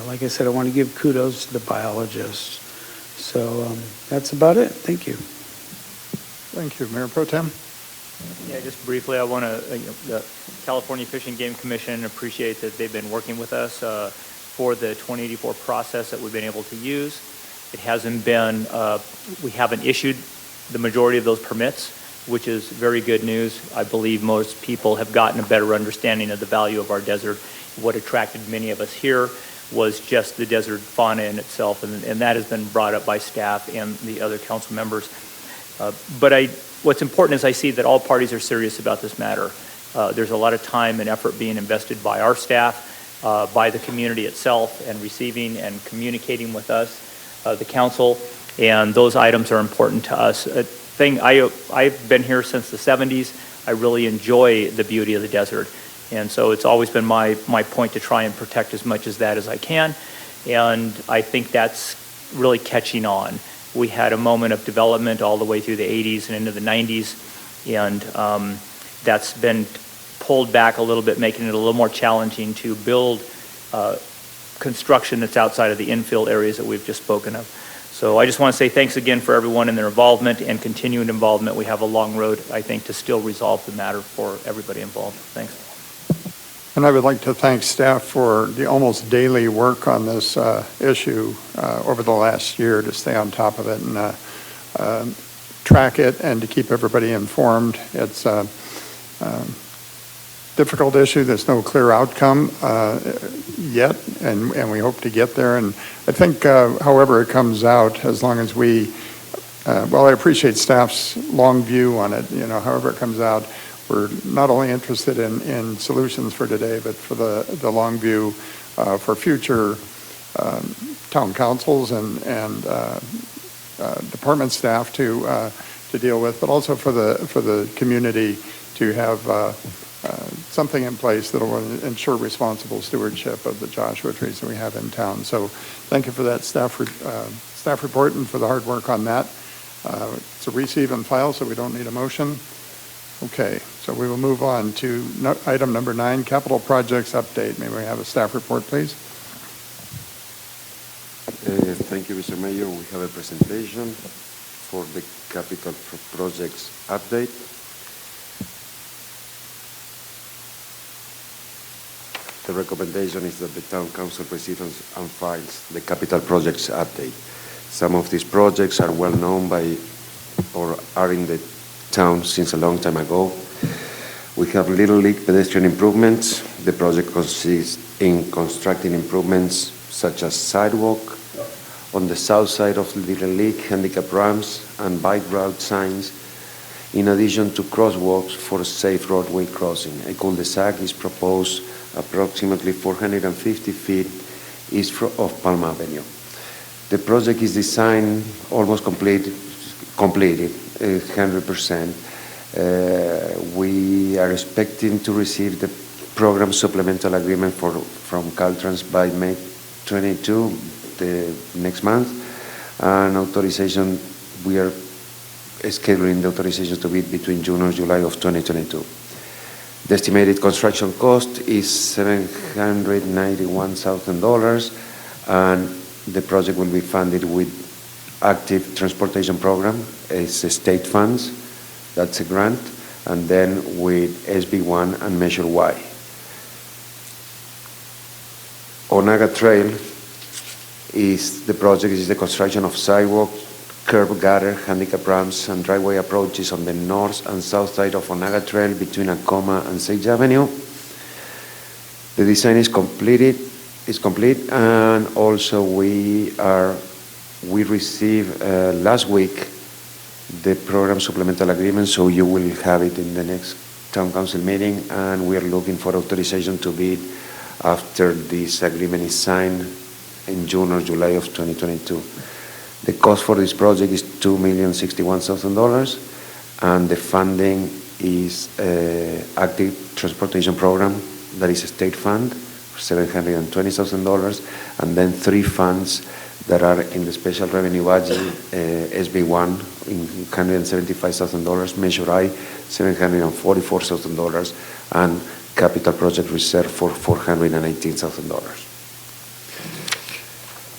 like I said, I want to give kudos to the biologists. So that's about it. Thank you. Thank you. Mayor Pro Tem? Yeah, just briefly, I want to, the California Fish and Game Commission, appreciate that they've been working with us for the 2084 process that we've been able to use. It hasn't been, we haven't issued the majority of those permits, which is very good news. I believe most people have gotten a better understanding of the value of our desert. What attracted many of us here was just the desert fauna in itself, and that has been brought up by staff and the other council members. But what's important is I see that all parties are serious about this matter. There's a lot of time and effort being invested by our staff, by the community itself, and receiving and communicating with us, the council, and those items are important to us. I've been here since the 70s. I really enjoy the beauty of the desert, and so it's always been my point to try and protect as much as that as I can, and I think that's really catching on. We had a moment of development all the way through the 80s and into the 90s, and that's been pulled back a little bit, making it a little more challenging to build construction that's outside of the infill areas that we've just spoken of. So I just want to say thanks again for everyone and their involvement and continued involvement. We have a long road, I think, to still resolve the matter for everybody involved. Thanks. And I would like to thank staff for the almost daily work on this issue over the last year to stay on top of it and track it and to keep everybody informed. It's a difficult issue. There's no clear outcome yet, and we hope to get there. And I think however it comes out, as long as we, well, I appreciate staff's long view on it, however it comes out, we're not only interested in solutions for today, but for the long view for future town councils and department staff to deal with, but also for the community to have something in place that will ensure responsible stewardship of the Joshua trees that we have in town. So thank you for that staff report and for the hard work on that. It's a receive and file, so we don't need a motion. Okay, so we will move on to item number 9, capital projects update. May we have a staff report, please? Thank you, Mr. Mayor. We have a presentation for the capital projects update. The recommendation is that the Town Council receives and files the capital projects update. Some of these projects are well known by or are in the town since a long time ago. We have Little League pedestrian improvements. The project consists in constructing improvements such as sidewalk on the south side of Little League, handicap ramps and bike route signs, in addition to crosswalks for safe roadway crossing. A cul-de-sac is proposed approximately 450 feet east of Palm Avenue. The project is designed almost completed 100%. We are expecting to receive the program supplemental agreement from Caltrans by May 22, the next month, and authorization, we are scheduling the authorization to be between June or July of 2022. The estimated construction cost is $791,000, and the project will be funded with active transportation program, it's state funds, that's a grant, and then with SB1 and Measure Y. Onaga Trail is the construction of sidewalk, curb gutter, handicap ramps, and driveway approaches on the north and south side of Onaga Trail between Acoma and Sage Avenue. The design is complete, and also we received last week the program supplemental agreement, so you will have it in the next town council meeting, and we are looking for authorization to bid after this agreement is signed in June or July of 2022. The cost for this project is $2,061,000, and the funding is active transportation program, that is a state fund, $720,000, and then 3 funds that are in the special revenue budget, SB1 in $175,000, Measure I $744,000, and capital project reserve for $418,000.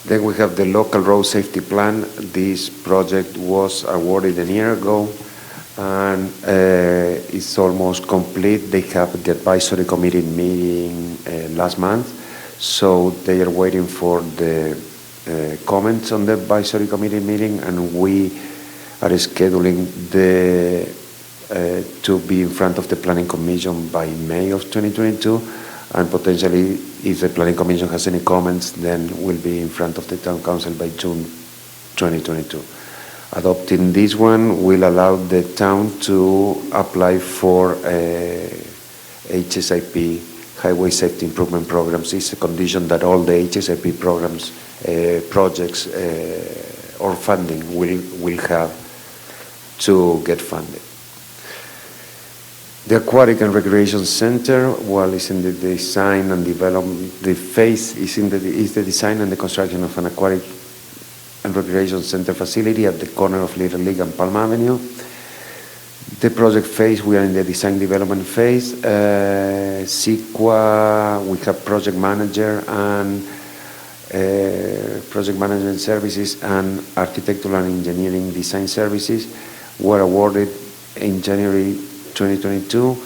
Then we have the local road safety plan. This project was awarded a year ago, and it's almost complete. They have the advisory committee meeting last month, so they are waiting for the comments on the advisory committee meeting, and we are scheduling to be in front of the Planning Commission by May of 2022, and potentially, if the Planning Commission has any comments, then we'll be in front of the Town Council by June 2022. Adopting this one will allow the town to apply for HSIP, Highway Safety Improvement Programs. It's a condition that all the HSIP programs, projects, or funding will have to get funded. The Aquatic and Recreation Center, while it's in the design and development, the phase is the design and the construction of an aquatic and recreation center facility at the corner of Little League and Palm Avenue. The project phase, we are in the design development phase. CEQA, we have project manager and project management services and architectural and engineering design services were awarded in January 2022.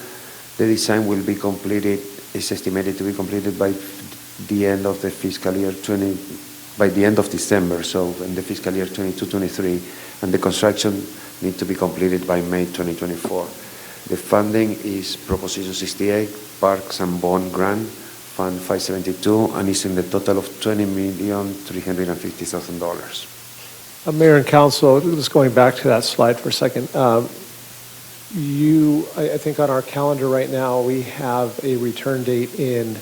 The design will be completed, is estimated to be completed by the end of the fiscal year by the end of December, so in the fiscal year 22-23, and the construction need to be completed by May 2024. The funding is Proposition 68, Parks and Bond Grant, Fund 572, and is in the total of $20,350,000. Mayor and Council, just going back to that slide for a second. I think on our calendar right now, we have a return date in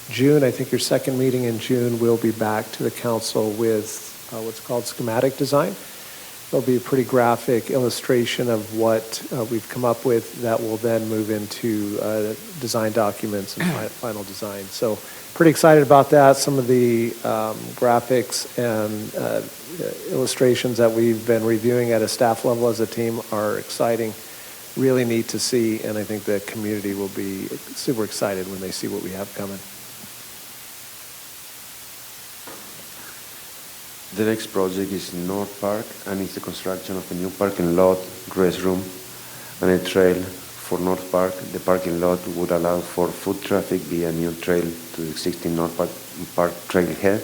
June. I think your second meeting in June, we'll be back to the council with what's called Schematic Design. There'll be a pretty graphic illustration of what we've come up with that will then move into design documents and final design. So pretty excited about that. Some of the graphics and illustrations that we've been reviewing at a staff level as a team are exciting, really neat to see, and I think the community will be super excited when they see what we have coming. The next project is North Park, and it's the construction of a new parking lot, restroom, and a trail for North Park. The parking lot would allow for foot traffic via a new trail to the existing North Park trailhead.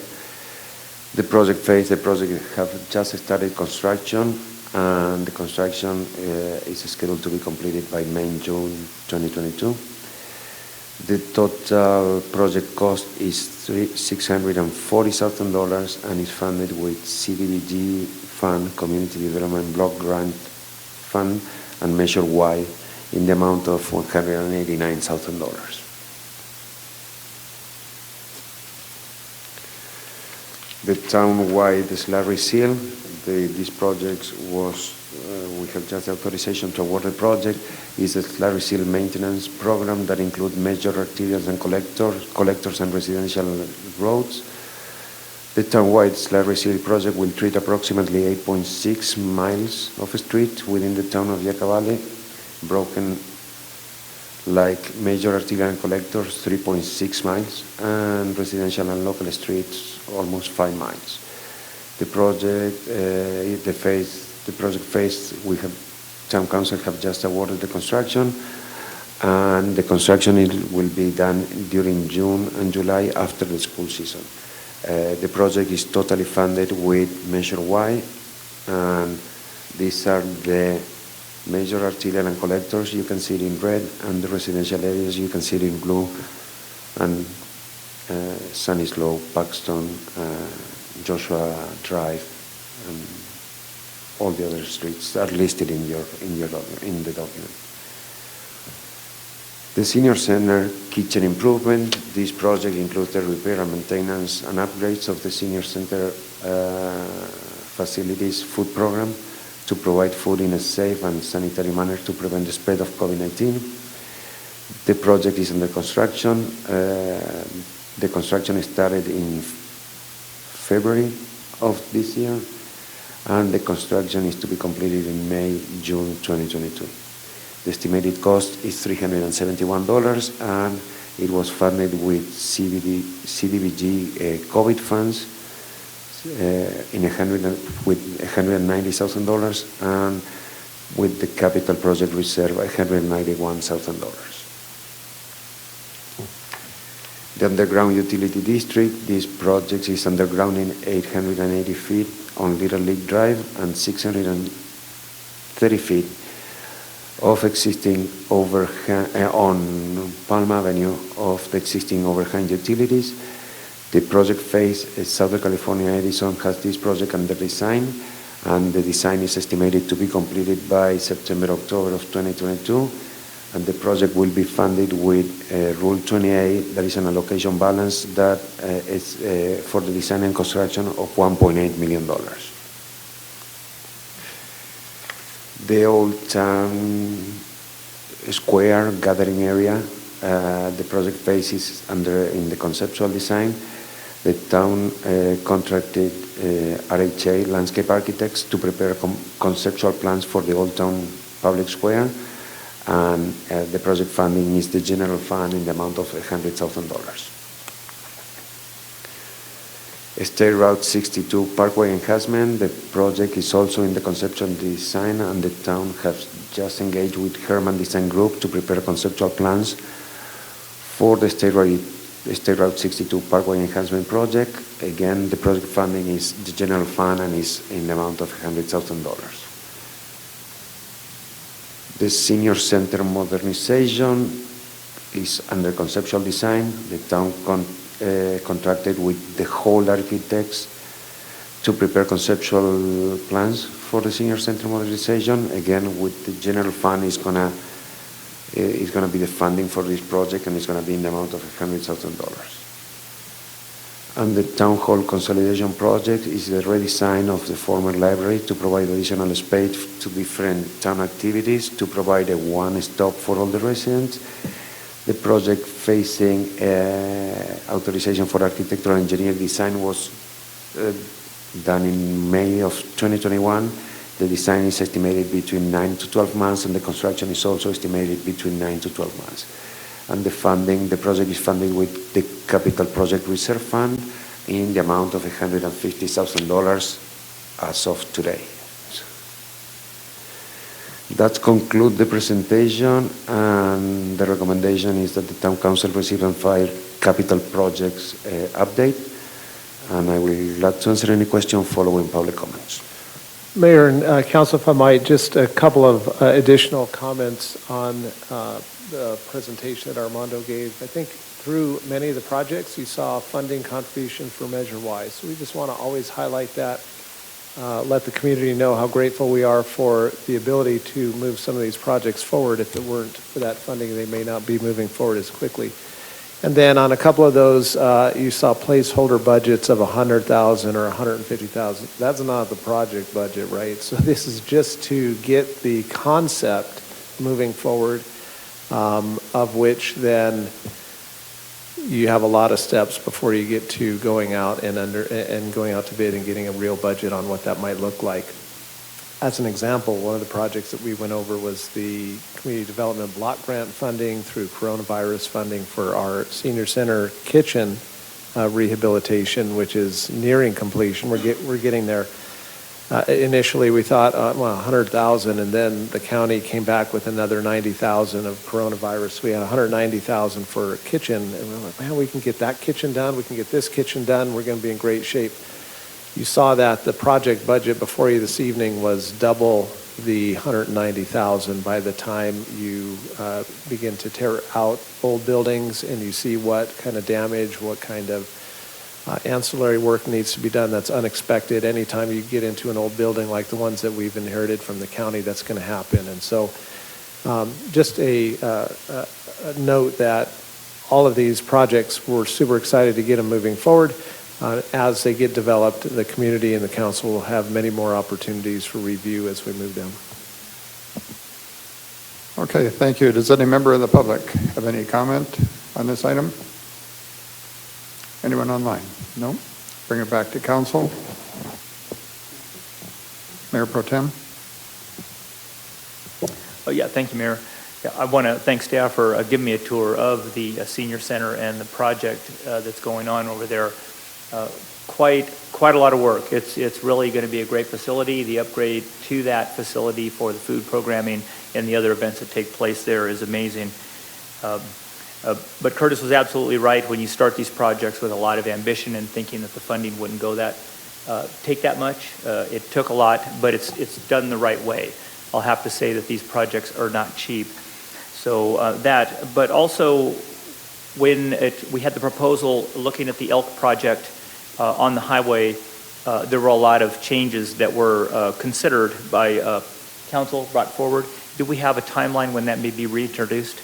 The project phase, the project have just started construction, and the construction is scheduled to be completed by May-June 2022. The total project cost is $640,000 and is funded with CDBG Fund, Community Development Block Grant Fund, and Measure Y in the amount of $189,000. The town-wide slurry seal, this project was, we have just authorization to award the project, is a slurry seal maintenance program that includes major arterials and collectors and residential roads. The town-wide slurry seal project will treat approximately 8.6 miles of street within the town of Yucca Valley, broken like major arterial and collectors 3.6 miles, and residential and local streets almost 5 miles. The project, the project phase, we have, Town Council have just awarded the construction, and the construction will be done during June and July after the school season. The project is totally funded with Measure Y, and these are the major arterial and collectors. You can see it in red, and the residential areas you can see it in blue, and Sunny Slope, Paxton, Joshua Drive, and all the other streets are listed in the document. The Senior Center kitchen improvement. This project includes the repair and maintenance and upgrades of the Senior Center facilities food program to provide food in a safe and sanitary manner to prevent the spread of COVID-19. The project is under construction. The construction started in February of this year, and the construction is to be completed in May, June 2022. The estimated cost is $371, and it was funded with CDBG COVID funds with $190,000, and with the capital project reserve $191,000. The underground utility district, this project is undergrounding 880 feet on Little League Drive and 630 feet of existing overhang on Palm Avenue of the existing overhang utilities. The project phase, Southern California Edison has this project under design, and the design is estimated to be completed by September, October of 2022, and the project will be funded with Rule 28. There is an allocation balance that is for the design and construction of $1.8 million. The Old Town Square gathering area, the project phase is in the conceptual design. The town contracted RHA landscape architects to prepare conceptual plans for the Old Town Public Square, and the project funding is the general fund in the amount of $100,000. State Route 62 Parkway Enhancement, the project is also in the conceptual design, and the town has just engaged with Herman Design Group to prepare conceptual plans for the State Route 62 Parkway Enhancement project. Again, the project funding is the general fund and is in the amount of $100,000. The Senior Center Modernization is under conceptual design. The town contracted with the whole architects to prepare conceptual plans for the Senior Center Modernization. Again, with the general fund is gonna be the funding for this project, and it's gonna be in the amount of $100,000. And the Town Hall Consolidation Project is the redesign of the former library to provide additional space to different town activities, to provide a one-stop for all the residents. The project facing authorization for architectural engineer design was done in May of 2021. The design is estimated between 9 to 12 months, and the construction is also estimated between 9 to 12 months. And the project is funded with the Capital Project Reserve Fund in the amount of $150,000 as of today. That concludes the presentation, and the recommendation is that the Town Council receive and file capital projects update, and I will like to answer any question following public comments. Mayor and Council, if I might, just a couple of additional comments on the presentation that Armando gave. I think through many of the projects, you saw funding contribution for Measure Y. So we just want to always highlight that, let the community know how grateful we are for the ability to move some of these projects forward. If it weren't for that funding, they may not be moving forward as quickly. And then on a couple of those, you saw placeholder budgets of $100,000 or $150,000. That's not the project budget, right? So this is just to get the concept moving forward, of which then you have a lot of steps before you get to going out and going out to bid and getting a real budget on what that might look like. As an example, one of the projects that we went over was the community development block grant funding through coronavirus funding for our senior center kitchen rehabilitation, which is nearing completion. We're getting there. Initially, we thought, well, $100,000, and then the county came back with another $90,000 of coronavirus. We had $190,000 for a kitchen, and we're like, man, we can get that kitchen done. We can get this kitchen done. We're going to be in great shape. You saw that the project budget before you this evening was double the $190,000 by the time you begin to tear out old buildings and you see what kind of damage, what kind of ancillary work needs to be done that's unexpected. Anytime you get into an old building like the ones that we've inherited from the county, that's going to happen. And so just a note that all of these projects, we're super excited to get them moving forward. As they get developed, the community and the council will have many more opportunities for review as we move them. Okay, thank you. Does any member of the public have any comment on this item? Anyone online? No? Bring it back to council. Mayor Pro Tem? Oh, yeah, thank you, Mayor. Yeah, I want to thank staff for giving me a tour of the senior center and the project that's going on over there. Quite a lot of work. It's really going to be a great facility. The upgrade to that facility for the food programming and the other events that take place there is amazing. But Curtis was absolutely right. When you start these projects with a lot of ambition and thinking that the funding wouldn't take that much, it took a lot, but it's done the right way. I'll have to say that these projects are not cheap. So but also when we had the proposal looking at the Elk project on the highway, there were a lot of changes that were considered by council, brought forward. Do we have a timeline when that may be reintroduced?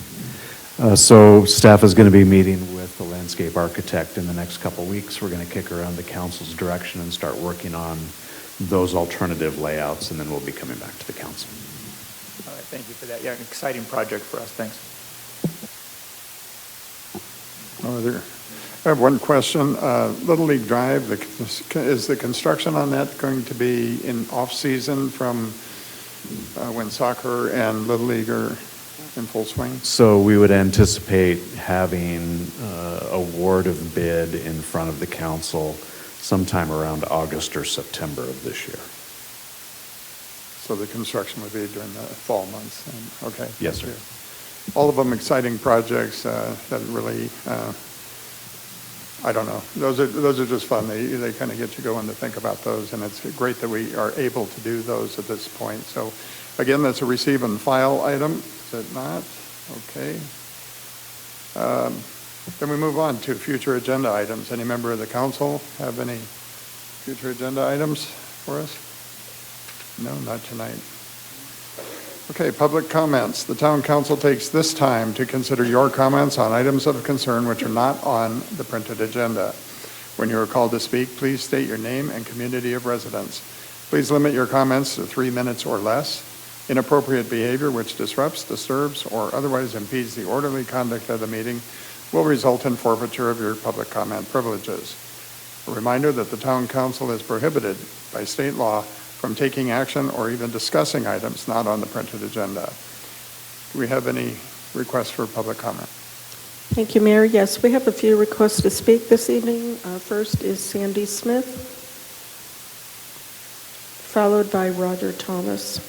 So staff is going to be meeting with the landscape architect in the next couple weeks. We're going to kick around the council's direction and start working on those alternative layouts, and then we'll be coming back to the council. All right, thank you for that. Yeah, an exciting project for us. Thanks. I have one question. Little League Drive, is the construction on that going to be in off-season from when soccer and Little League are in full swing? So we would anticipate having award of bid in front of the council sometime around August or September of this year. So the construction would be during the fall months? Okay. Yes, sir. All of them exciting projects that really, I don't know. Those are just fun. They kind of get you going to think about those, and it's great that we are able to do those at this point. So again, that's a receive and file item. Is it not? Okay. Then we move on to future agenda items. Any member of the council have any future agenda items for us? No, not tonight. Okay, public comments. The town council takes this time to consider your comments on items of concern which are not on the printed agenda. When you are called to speak, please state your name and community of residence. Please limit your comments to 3 minutes or less. Inappropriate behavior which disrupts, disturbs, or otherwise impedes the orderly conduct of the meeting will result in forfeiture of your public comment privileges. A reminder that the town council is prohibited by state law from taking action or even discussing items not on the printed agenda. Do we have any requests for public comment? Thank you, Mayor. Yes, we have a few requests to speak this evening. First is Sandy Smith, followed by Roger Thomas.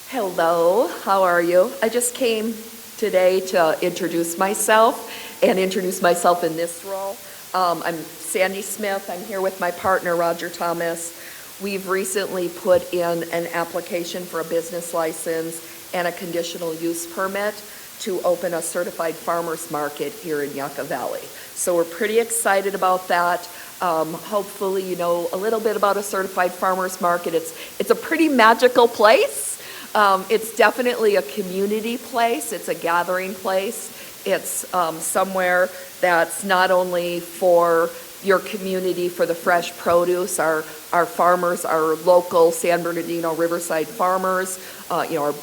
Hello, how are you? I just came today to introduce myself and introduce myself in this role. I'm Sandy Smith. I'm here with my partner, Roger Thomas. We've recently put in an application for a business license and a conditional use permit to open a certified farmers market here in Yucca Valley. So we're pretty excited about that. Hopefully you know a little bit about a certified farmers market. It's a pretty magical place. It's definitely a community place. It's a gathering place. It's somewhere that's not only for your community for the fresh produce, our farmers, our local San Bernardino Riverside farmers, our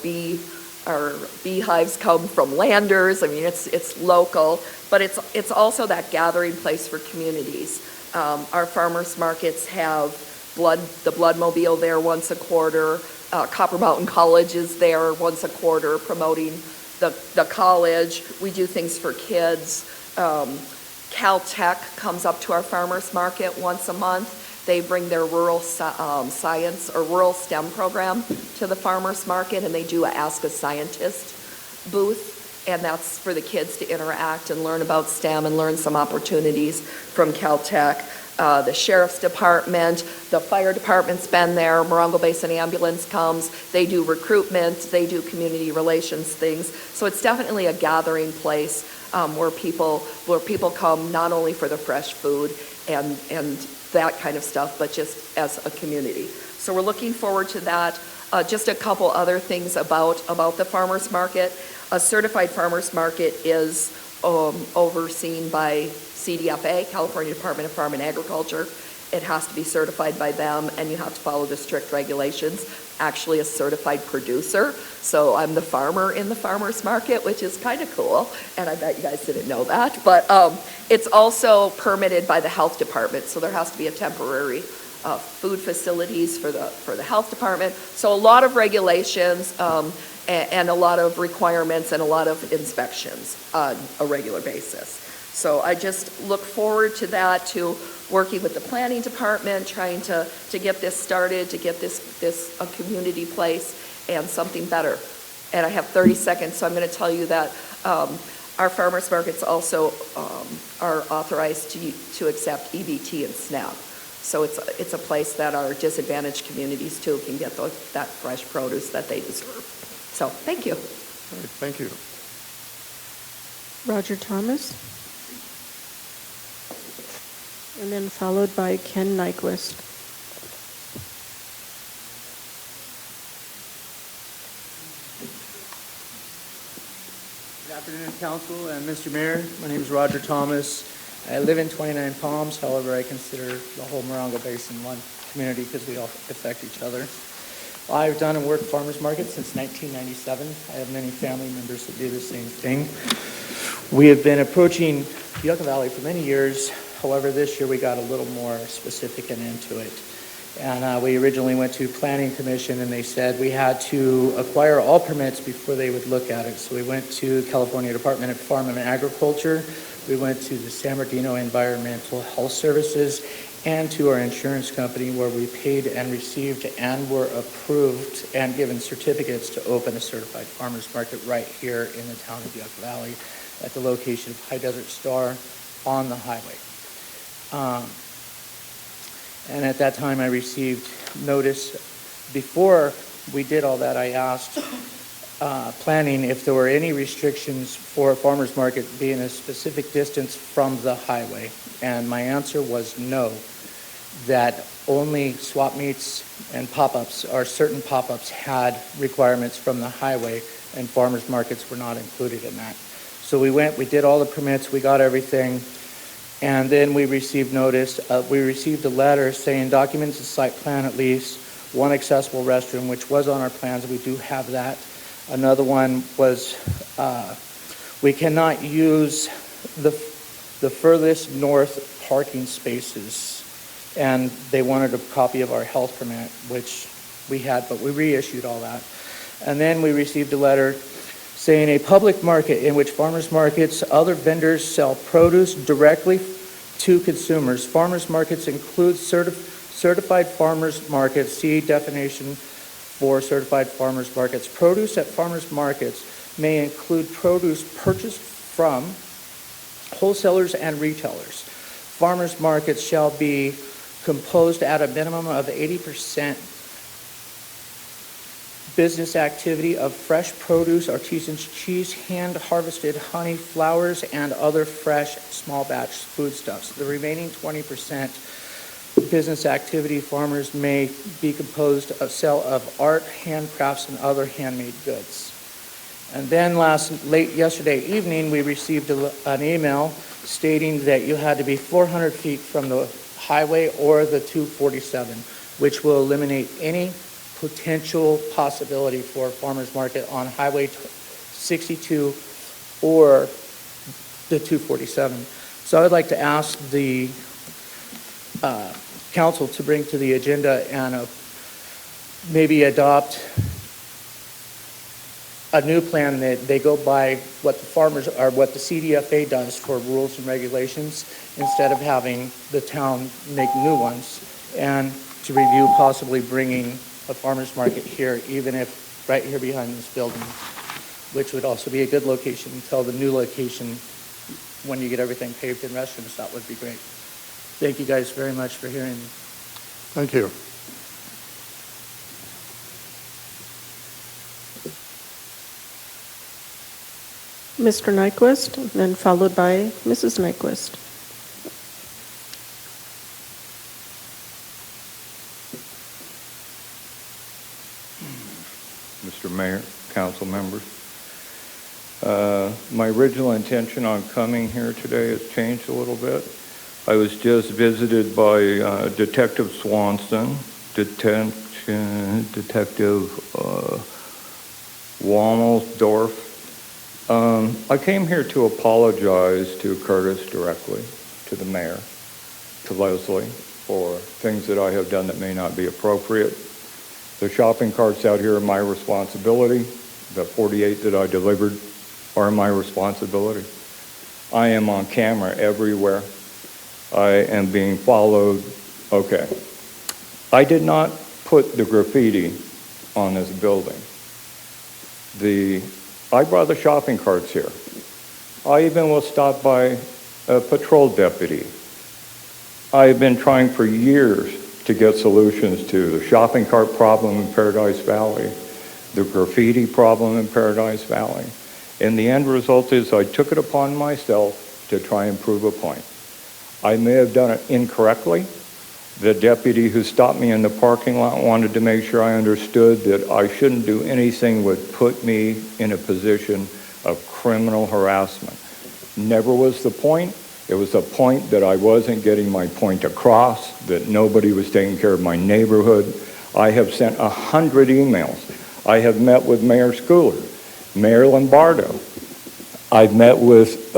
beehives come from Landers. I mean, it's local, but it's also that gathering place for communities. Our farmers markets have the Bloodmobile there once a quarter. Copper Mountain College is there once a quarter promoting the college. We do things for kids. Caltech comes up to our farmers market once a month. They bring their rural science or rural STEM program to the farmers market, and they do a Ask a Scientist booth, and that's for the kids to interact and learn about STEM and learn some opportunities from Caltech. The sheriff's department, the fire department's been there, Morongo Basin Ambulance comes, they do recruitment, they do community relations things. So it's definitely a gathering place where people come not only for the fresh food and that kind of stuff, but just as a community. So we're looking forward to that. Just a couple other things about the farmers market. A certified farmers market is overseen by CDFA, California Department of Farm and Agriculture. It has to be certified by them, and you have to follow the strict regulations. Actually a certified producer, so I'm the farmer in the farmer's market, which is kind of cool, and I bet you guys didn't know that. But it's also permitted by the health department, so there has to be a temporary food facilities for the health department. So a lot of regulations and a lot of requirements and a lot of inspections on a regular basis. So I just look forward to that, to working with the planning department, trying to get this started, to get this a community place and something better. And I have 30 seconds, so I'm going to tell you that our farmers markets also are authorized to accept EBT and SNAP. So it's a place that our disadvantaged communities too can get that fresh produce that they deserve. So thank you. All right, thank you. Roger Thomas. and then followed by Ken Nyquist. Good afternoon, Council and Mr. Mayor. My name is Roger Thomas. I live in 29 Palms. However, I consider the whole Morongo Basin one community because we all affect each other. I've done and worked farmers markets since 1997. I have many family members that do the same thing. We have been approaching Yucca Valley for many years. However, this year we got a little more specific and into it. And we originally went to Planning Commission and they said we had to acquire all permits before they would look at it. So we went to California Department of Farm and Agriculture. We went to the San Bernardino Environmental Health Services and to our insurance company where we paid and received and were approved and given certificates to open a certified farmers market right here in the town of Yucca Valley at the location of High Desert Star on the highway. And at that time I received notice. Before we did all that, I asked planning if there were any restrictions for a farmer's market being a specific distance from the highway. And my answer was no, that only swap meets and pop-ups, or certain pop-ups had requirements from the highway and farmers markets were not included in that. So we went, we did all the permits, we got everything, and then we received notice, we received a letter saying documents the site plan at least, one accessible restroom, which was on our plans, we do have that. Another one was we cannot use the furthest north parking spaces, and they wanted a copy of our health permit, which we had, but we reissued all that. And then we received a letter saying a public market in which farmers markets, other vendors sell produce directly to consumers. Farmers markets include certified farmers markets, see definition for certified farmers markets. Produce at farmers markets may include produce purchased from wholesalers and retailers. Farmers markets shall be composed at a minimum of 80% business activity of fresh produce, artisans, cheese, hand-harvested honey, flowers, and other fresh small batch foodstuffs. The remaining 20% business activity farmers may be composed of sale of art, handcrafts, and other handmade goods. And then late yesterday evening, we received an email stating that you had to be 400 feet from the highway or the 247, which will eliminate any potential possibility for a farmer's market on Highway 62 or the 247. So I would like to ask the council to bring to the agenda and maybe adopt a new plan that they go by what the farmers or what the CDFA does for rules and regulations instead of having the town make new ones, and to review possibly bringing a farmer's market here, even if right here behind this building, which would also be a good location until the new location, when you get everything paved in restrooms, that would be great. Thank you guys very much for hearing me. Thank you. Mr. Nyquist, then followed by Mrs. Nyquist. Mr. Mayor, council members. My original intention on coming here today has changed a little bit. I was just visited by Detective Swanson, Detective Wamelsdorf. I came here to apologize to Curtis directly, to the mayor, to Leslie, for things that I have done that may not be appropriate. The shopping carts out here are my responsibility. The 48 that I delivered are my responsibility. I am on camera everywhere. I am being followed. Okay. I did not put the graffiti on this building. I brought the shopping carts here. I even was stopped by a patrol deputy. I have been trying for years to get solutions to the shopping cart problem in Paradise Valley, the graffiti problem in Paradise Valley. And the end result is I took it upon myself to try and prove a point. I may have done it incorrectly. The deputy who stopped me in the parking lot wanted to make sure I understood that I shouldn't do anything would put me in a position of criminal harassment. Never was the point. It was a point that I wasn't getting my point across, that nobody was taking care of my neighborhood. I have sent 100 emails. I have met with Mayor Schooler, Mayor Lombardo. I've met with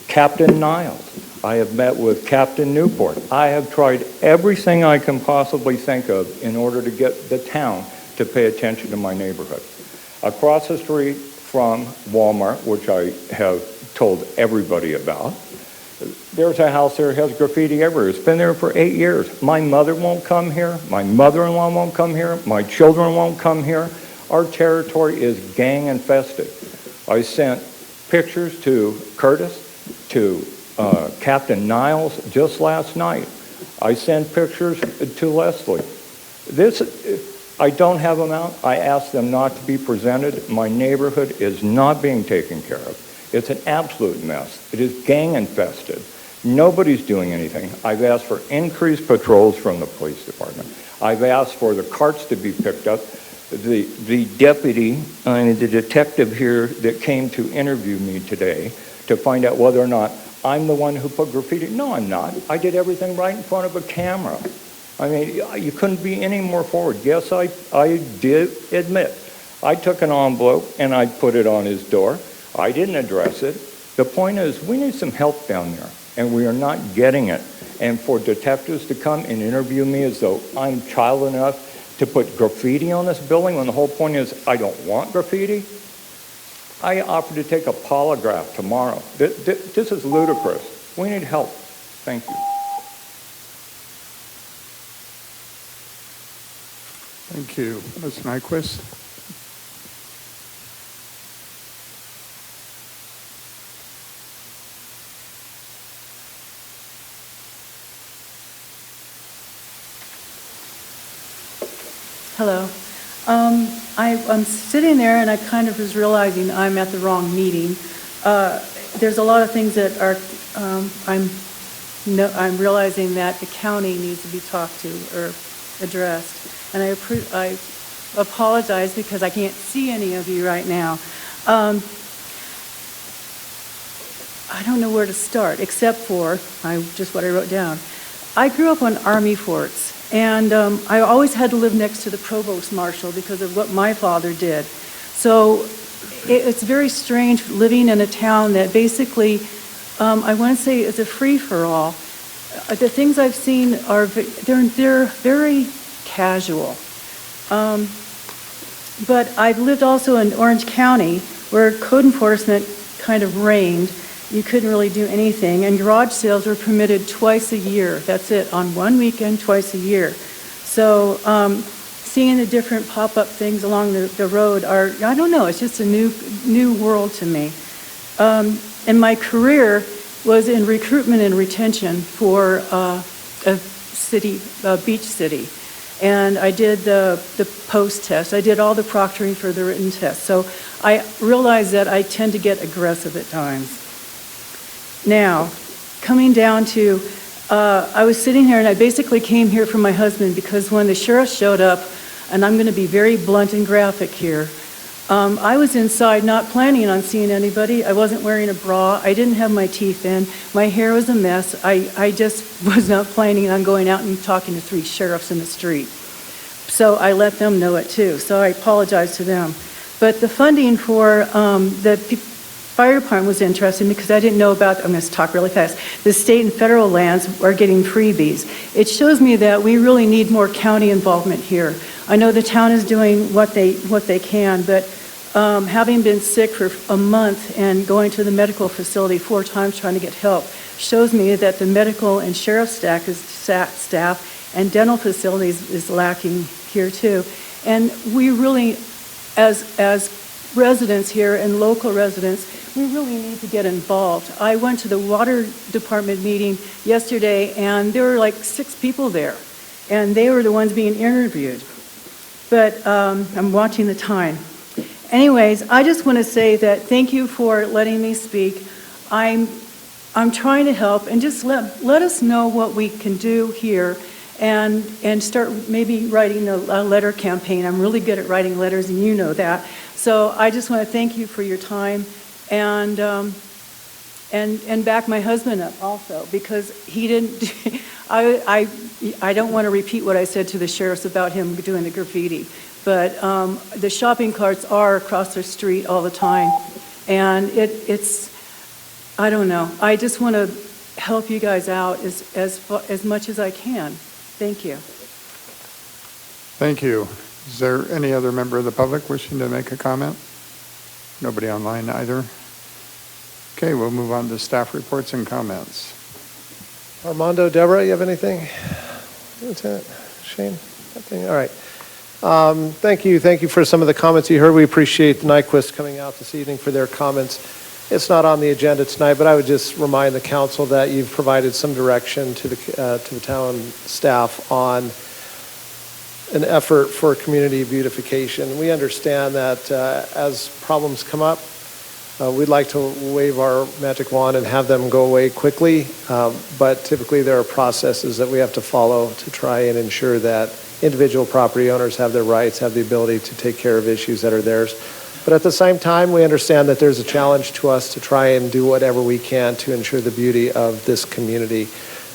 Captain Niles. I have met with Captain Newport. I have tried everything I can possibly think of in order to get the town to pay attention to my neighborhood. Across the street from Walmart, which I have told everybody about, there's a house there that has graffiti everywhere. It's been there for 8 years. My mother won't come here. My mother-in-law won't come here. My children won't come here. Our territory is gang infested. I sent pictures to Curtis, to Captain Niles just last night. I sent pictures to Leslie. I don't have them out. I asked them not to be presented. My neighborhood is not being taken care of. It's an absolute mess. It is gang infested. Nobody's doing anything. I've asked for increased patrols from the police department. I've asked for the carts to be picked up. The deputy and the detective here that came to interview me today to find out whether or not I'm the one who put graffiti. No, I'm not. I did everything right in front of a camera. I mean, you couldn't be any more forward. Yes, I did admit. I took an envelope and I put it on his door. I didn't address it. The point is, we need some help down there, and we are not getting it. And for detectives to come and interview me as though I'm child enough to put graffiti on this building when the whole point is I don't want graffiti. I offered to take a polygraph tomorrow. This is ludicrous. We need help. Thank you. Thank you. Ms. Nyquist? Hello. I'm sitting there and I kind of was realizing I'm at the wrong meeting. There's a lot of things that are, I'm realizing that the county needs to be talked to or addressed. And I apologize because I can't see any of you right now. I don't know where to start except for just what I wrote down. I grew up on Army forts. And I always had to live next to the provost marshal because of what my father did. So it's very strange living in a town that basically, I want to say, is a free-for-all. The things I've seen are they're very casual. But I've lived also in Orange County where code enforcement kind of reigned. You couldn't really do anything, and garage sales were permitted twice a year. That's it, on one weekend, twice a year. So seeing the different pop-up things along the road are, I don't know, it's just a new world to me. And my career was in recruitment and retention for a beach city. And I did the post test. I did all the proctoring for the written test. So I realized that I tend to get aggressive at times. Now, coming down to, I was sitting here and I basically came here for my husband because when the sheriff showed up, and I'm going to be very blunt and graphic here, I was inside not planning on seeing anybody. I wasn't wearing a bra. I didn't have my teeth in. My hair was a mess. I just was not planning on going out and talking to 3 sheriffs in the street. So I let them know it too. So I apologize to them. But the funding for the fire department was interesting because I didn't know about, I'm going to talk really fast, the state and federal lands are getting freebies. It shows me that we really need more county involvement here. I know the town is doing what they can, but having been sick for a month and going to the medical facility 4 times trying to get help shows me that the medical and sheriff's staff and dental facilities is lacking here too. And we really, as residents here and local residents, we really need to get involved. I went to the water department meeting yesterday and there were like 6 people there and they were the ones being interviewed. But I'm watching the time. Anyways, I just want to say that thank you for letting me speak. I I'm trying to help, and just let us know what we can do here, and start maybe writing a letter campaign. I'm really good at writing letters, and you know that. So I just want to thank you for your time, and back my husband up also, because he didn't, I don't want to repeat what I said to the sheriffs about him doing the graffiti, but the shopping carts are across the street all the time, and it's, I don't know, I just want to help you guys out as much as I can. Thank you. Thank you. Is there any other member of the public wishing to make a comment? Nobody online either? Okay, we'll move on to staff reports and comments. Armando, Deborah, you have anything? Lieutenant Shane? Nothing? All right. Thank you for some of the comments you heard. We appreciate the Nyquist coming out this evening for their comments. It's not on the agenda tonight, but I would just remind the council that you've provided some direction to the town staff on an effort for community beautification. We understand that as problems come up, we'd like to wave our magic wand and have them go away quickly, but typically there are processes that we have to follow to try and ensure that individual property owners have their rights, have the ability to take care of issues that are theirs. But at the same time, we understand that there's a challenge to us to try and do whatever we can to ensure the beauty of this community.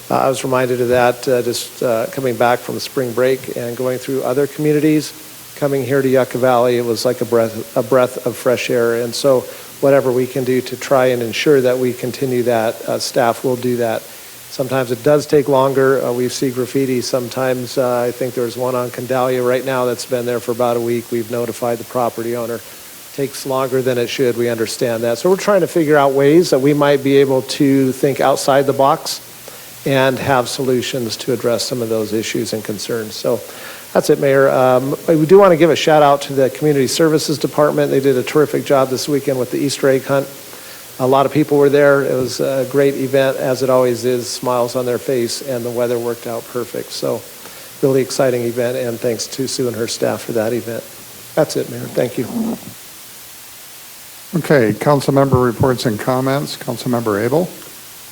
I was reminded of that just coming back from spring break and going through other communities. Coming here to Yucca Valley, it was like a breath of fresh air. And so whatever we can do to try and ensure that we continue that, staff will do that. Sometimes it does take longer. We see graffiti sometimes. I think there's one on Candalia right now that's been there for about a week. We've notified the property owner. Takes longer than it should. We understand that. So we're trying to figure out ways that we might be able to think outside the box and have solutions to address some of those issues and concerns. So that's it, Mayor. We do want to give a shout out to the Community Services Department. They did a terrific job this weekend with the Easter egg hunt. A lot of people were there. It was a great event, as it always is, smiles on their face, and the weather worked out perfect. So really exciting event, and thanks to Sue and her staff for that event. That's it, Mayor. Thank you. Okay, council member reports and comments. Councilmember Abel.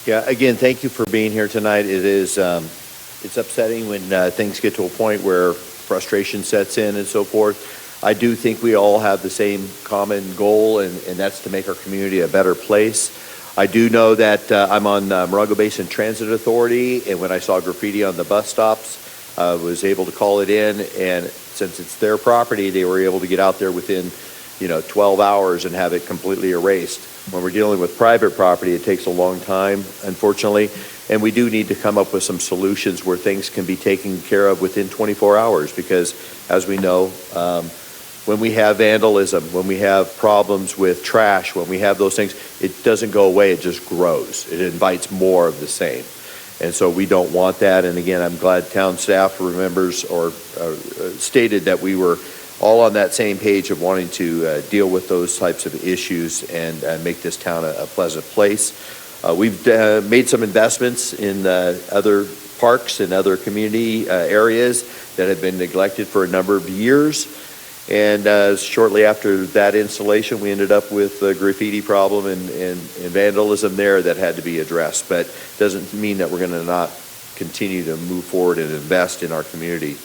Yeah, again, thank you for being here tonight. It is, it's upsetting when things get to a point where frustration sets in and so forth. I do think we all have the same common goal, and that's to make our community a better place. I do know that I'm on Morongo Basin Transit Authority, and when I saw graffiti on the bus stops, I was able to call it in, and since it's their property, they were able to get out there within 12 hours and have it completely erased. When we're dealing with private property, it takes a long time, unfortunately, and we do need to come up with some solutions where things can be taken care of within 24 hours because, as we know, when we have vandalism, when we have problems with trash, when we have those things, it doesn't go away, it just grows. It invites more of the same. And so we don't want that, and again, I'm glad town staff remembers or stated that we were all on that same page of wanting to deal with those types of issues and make this town a pleasant place. We've made some investments in other parks and other community areas that have been neglected for a number of years. And shortly after that installation, we ended up with a graffiti problem and vandalism there that had to be addressed. But doesn't mean that we're going to not continue to move forward and invest in our community.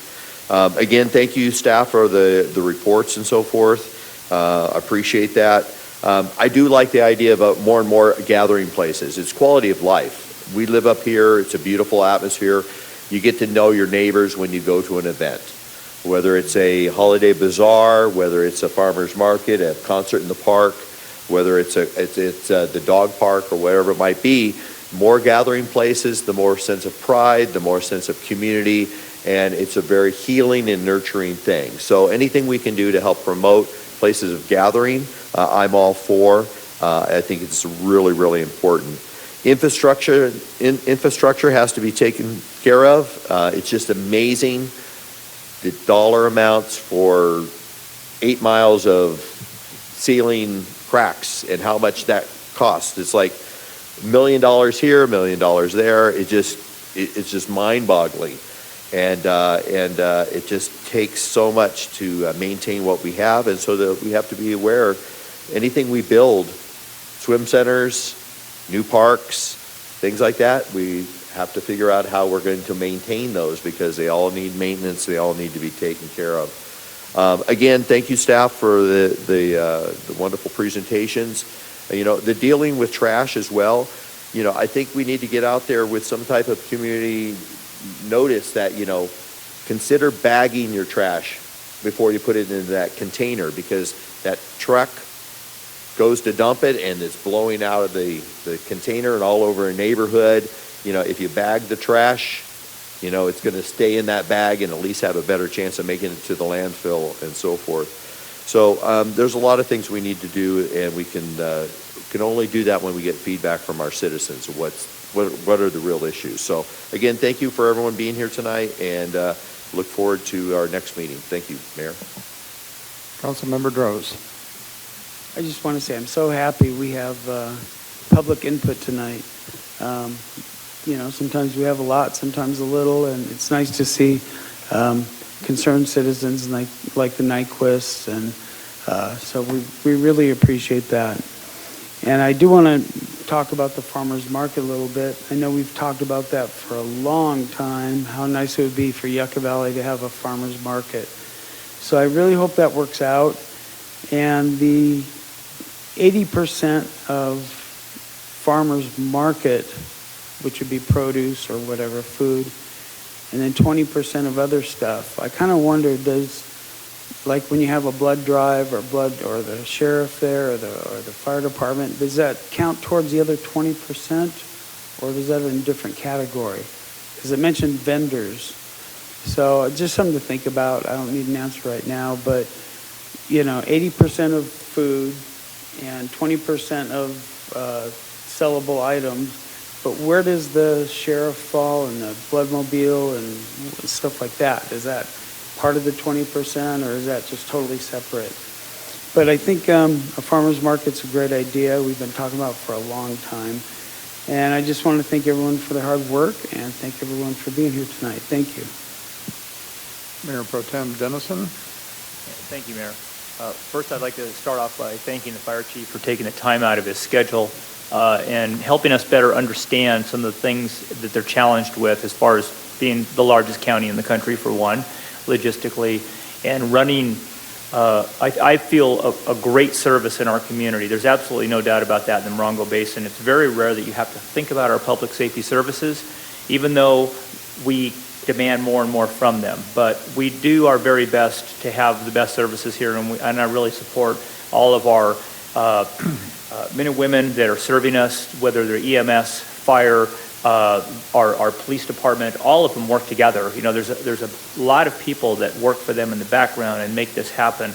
Again, thank you, staff, for the reports and so forth. Appreciate that. I do like the idea of more and more gathering places. It's quality of life. We live up here. It's a beautiful atmosphere. You get to know your neighbors when you go to an event, whether it's a holiday bazaar, whether it's a farmer's market, a concert in the park, whether it's the dog park or whatever it might be. More gathering places, the more sense of pride, the more sense of community, and it's a very healing and nurturing thing. So anything we can do to help promote places of gathering, I'm all for. I think it's really, really important. Infrastructure has to be taken care of. It's just amazing the dollar amounts for 8 miles of ceiling cracks and how much that costs. It's like $1 million here, $1 million there. It's just mind-boggling. And it just takes so much to maintain what we have, and so that we have to be aware anything we build, swim centers, new parks, things like that, we have to figure out how we're going to maintain those because they all need maintenance, they all need to be taken care of. Again, thank you, staff, for the wonderful presentations. The dealing with trash as well, I think we need to get out there with some type of community notice that, consider bagging your trash before you put it into that container, because that truck goes to dump it and it's blowing out of the container and all over a neighborhood. If you bag the trash, it's going to stay in that bag and at least have a better chance of making it to the landfill and so forth. So there's a lot of things we need to do, and we can only do that when we get feedback from our citizens of what are the real issues. So again, thank you for everyone being here tonight, and look forward to our next meeting. Thank you, Mayor. Councilmember Droz. I just want to say I'm so happy we have public input tonight. Sometimes we have a lot, sometimes a little, and it's nice to see concerned citizens like the Nyquists, and so we really appreciate that. And I do want to talk about the farmers market a little bit. I know we've talked about that for a long time, how nice it would be for Yucca Valley to have a farmers market. So I really hope that works out. And the 80% of farmers market, which would be produce or whatever, food, and then 20% of other stuff. I kind of wonder, like when you have a blood drive or the sheriff there or the fire department, does that count towards the other 20%, or is that in a different category? Because it mentioned vendors. So just something to think about. I don't need an answer right now, but 80% of food and 20% of sellable items. But where does the sheriff fall and the bloodmobile and stuff like that? Is that part of the 20%, or is that just totally separate? But I think a farmer's market's a great idea. We've been talking about it for a long time. And I just want to thank everyone for their hard work, and thank everyone for being here tonight. Thank you. Mayor Pro Tem Dennison. Thank you, Mayor. First, I'd like to start off by thanking the fire chief for taking the time out of his schedule and helping us better understand some of the things that they're challenged with as far as being the largest county in the country, for one, logistically, and running, I feel, a great service in our community. There's absolutely no doubt about that in the Morongo Basin. It's very rare that you have to think about our public safety services, even though we demand more and more from them. But we do our very best to have the best services here, and I really support all of our men and women that are serving us, whether they're EMS, fire, our police department. All of them work together. There's a lot of people that work for them in the background and make this happen.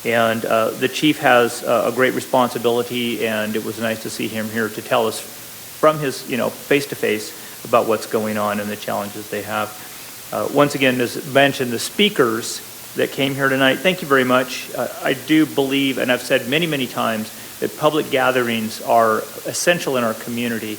And the chief has a great responsibility, and it was nice to see him here to tell us from his, face-to-face about what's going on and the challenges they have. Once again, as mentioned, the speakers that came here tonight, thank you very much. I do believe, and I've said many, many times, that public gatherings are essential in our community.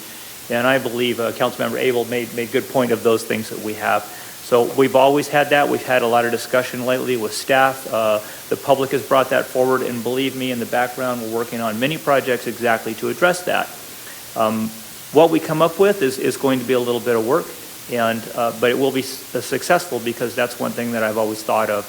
And I believe Councilmember Abel made good point of those things that we have. So we've always had that. We've had a lot of discussion lately with staff. The public has brought that forward, and believe me, in the background, we're working on many projects exactly to address that. What we come up with is going to be a little bit of work, but it will be successful, because that's one thing that I've always thought of.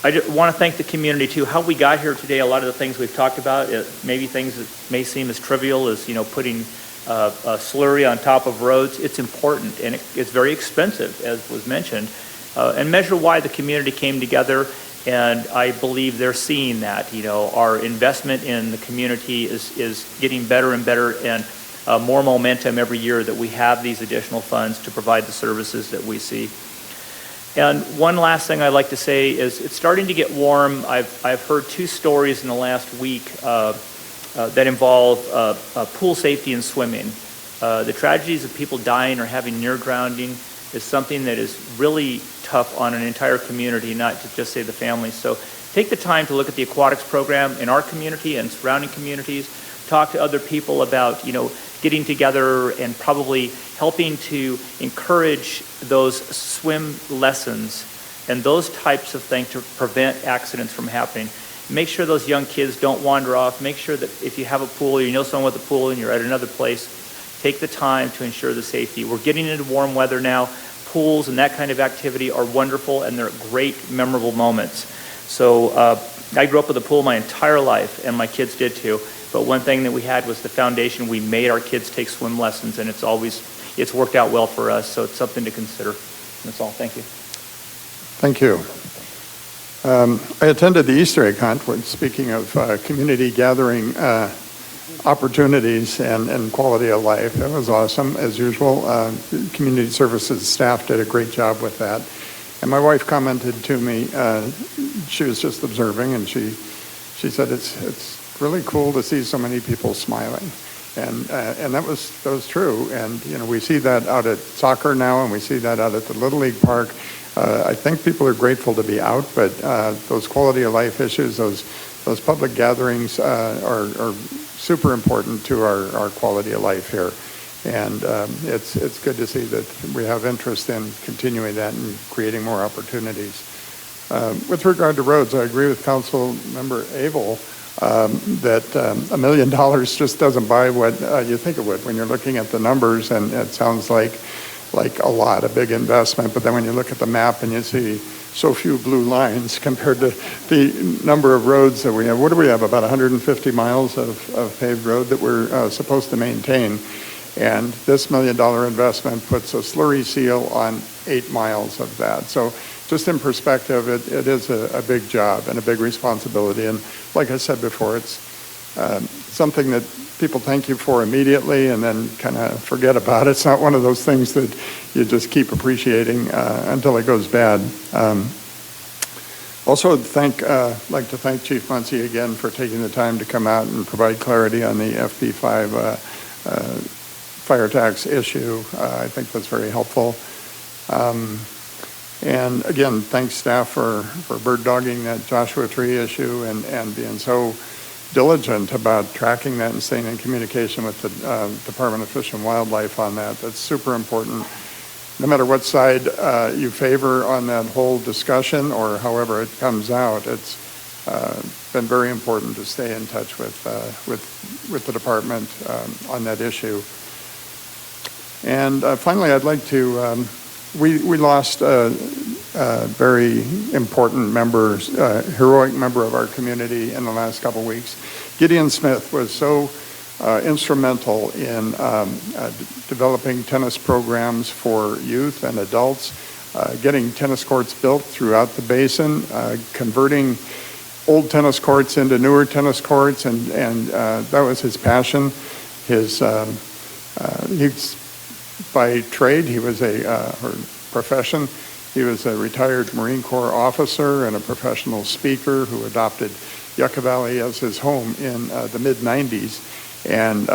I just want to thank the community too. How we got here today, a lot of the things we've talked about, maybe things that may seem as trivial as putting a slurry on top of roads. It's important, and it's very expensive, as was mentioned. And measure why the community came together, and I believe they're seeing that. Our investment in the community is getting better and better, and more momentum every year that we have these additional funds to provide the services that we see. And one last thing I'd like to say is it's starting to get warm. I've heard 2 stories in the last week that involve pool safety and swimming. The tragedies of people dying or having near drowning is something that is really tough on an entire community, not to just say the families. So take the time to look at the aquatics program in our community and surrounding communities. Talk to other people about, getting together and probably helping to encourage those swim lessons and those types of things to prevent accidents from happening. make sure those young kids don't wander off. Make sure that if you have a pool, or you know someone with a pool and you're at another place, take the time to ensure the safety. We're getting into warm weather now. Pools and that kind of activity are wonderful, and they're great, memorable moments. So I grew up with a pool my entire life, and my kids did too. But one thing that we had was the foundation. We made our kids take swim lessons, and it's worked out well for us. So it's something to consider. That's all. Thank you. Thank you. I attended the Easter egg hunt, speaking of community gathering opportunities and quality of life. That was awesome, as usual. Community services staff did a great job with that. And my wife commented to me, she was just observing, and she said, it's really cool to see so many people smiling. And that was true. And, we see that out at soccer now, and we see that out at the Little League Park. I think people are grateful to be out, but those quality of life issues, those public gatherings are super important to our quality of life here. And it's good to see that we have interest in continuing that and creating more opportunities. With regard to roads, I agree with Council Member Abel that $1 million just doesn't buy what you think it would when you're looking at the numbers, and it sounds like a lot, a big investment. But then when you look at the map and you see so few blue lines compared to the number of roads that we have. What do we have, about 150 miles of paved road that we're supposed to maintain? And this $1 million investment puts a slurry seal on 8 miles of that. So just in perspective, it is a big job and a big responsibility. And like I said before, it's something that people thank you for immediately and then kind of forget about. It's not one of those things that you just keep appreciating until it goes bad. Also, like to thank Chief Muncie again for taking the time to come out and provide clarity on the FB5 fire tax issue. I think that's very helpful. And again, thanks staff for bird dogging that Joshua Tree issue and being so diligent about tracking that and staying in communication with the Department of Fish and Wildlife on that. That's super important. No matter what side you favor on that whole discussion or however it comes out, it's been very important to stay in touch with the department on that issue. And finally, I'd like to, we lost a very important member, heroic member of our community in the last couple of weeks. Gideon Smith was so instrumental in developing tennis programs for youth and adults, getting tennis courts built throughout the basin, converting old tennis courts into newer tennis courts, and that was his passion. He's by trade, he was or profession, he was a retired Marine Corps officer and a professional speaker who adopted Yucca Valley as his home in the mid-90s, and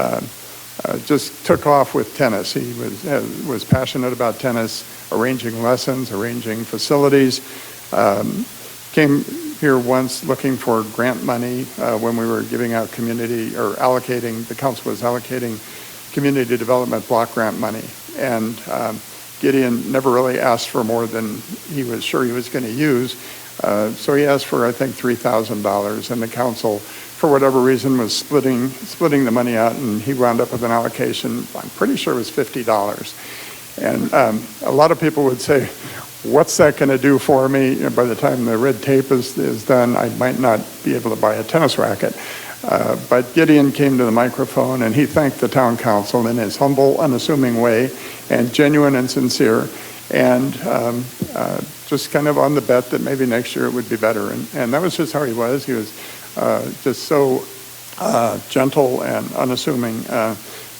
just took off with tennis. He was passionate about tennis, arranging lessons, arranging facilities. Came here once looking for grant money when we were giving out community, or allocating, the council was allocating community development block grant money. And Gideon never really asked for more than he was sure he was going to use. So he asked for, I think, $3,000, and the council, for whatever reason, was splitting the money out, and he wound up with an allocation, I'm pretty sure it was $50. And a lot of people would say, what's that going to do for me? And by the time the red tape is done, I might not be able to buy a tennis racket. But Gideon came to the microphone and he thanked the town council in his humble, unassuming way, and genuine and sincere, and just kind of on the bet that maybe next year it would be better. And that was just how he was. He was just so gentle and unassuming,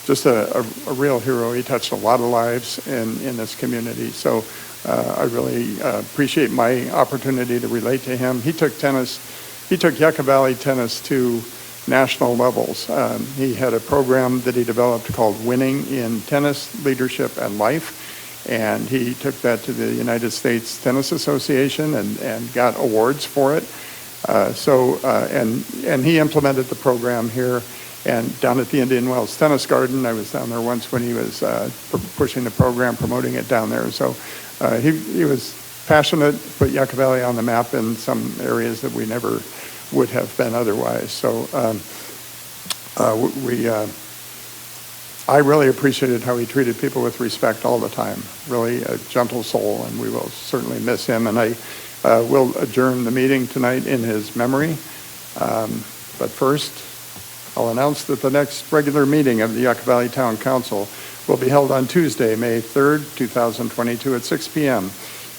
just a real hero. He touched a lot of lives in this community. So I really appreciate my opportunity to relate to him. He took Yucca Valley tennis to national levels. He had a program that he developed called Winning in Tennis, Leadership, and Life, and he took that to the United States Tennis Association and got awards for it. And he implemented the program here and down at the Indian Wells Tennis Garden. I was down there once when he was pushing the program, promoting it down there. So he was passionate, put Yucca Valley on the map in some areas that we never would have been otherwise. So I really appreciated how he treated people with respect all the time. Really a gentle soul, and we will certainly miss him. And I will adjourn the meeting tonight in his memory. But first, I'll announce that the next regular meeting of the Yucca Valley Town Council will be held on Tuesday, May 3rd, 2022 at 6 p.m.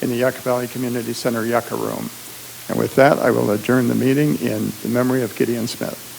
in the Yucca Valley Community Center Yucca Room. And with that, I will adjourn the meeting in the memory of Gideon Smith.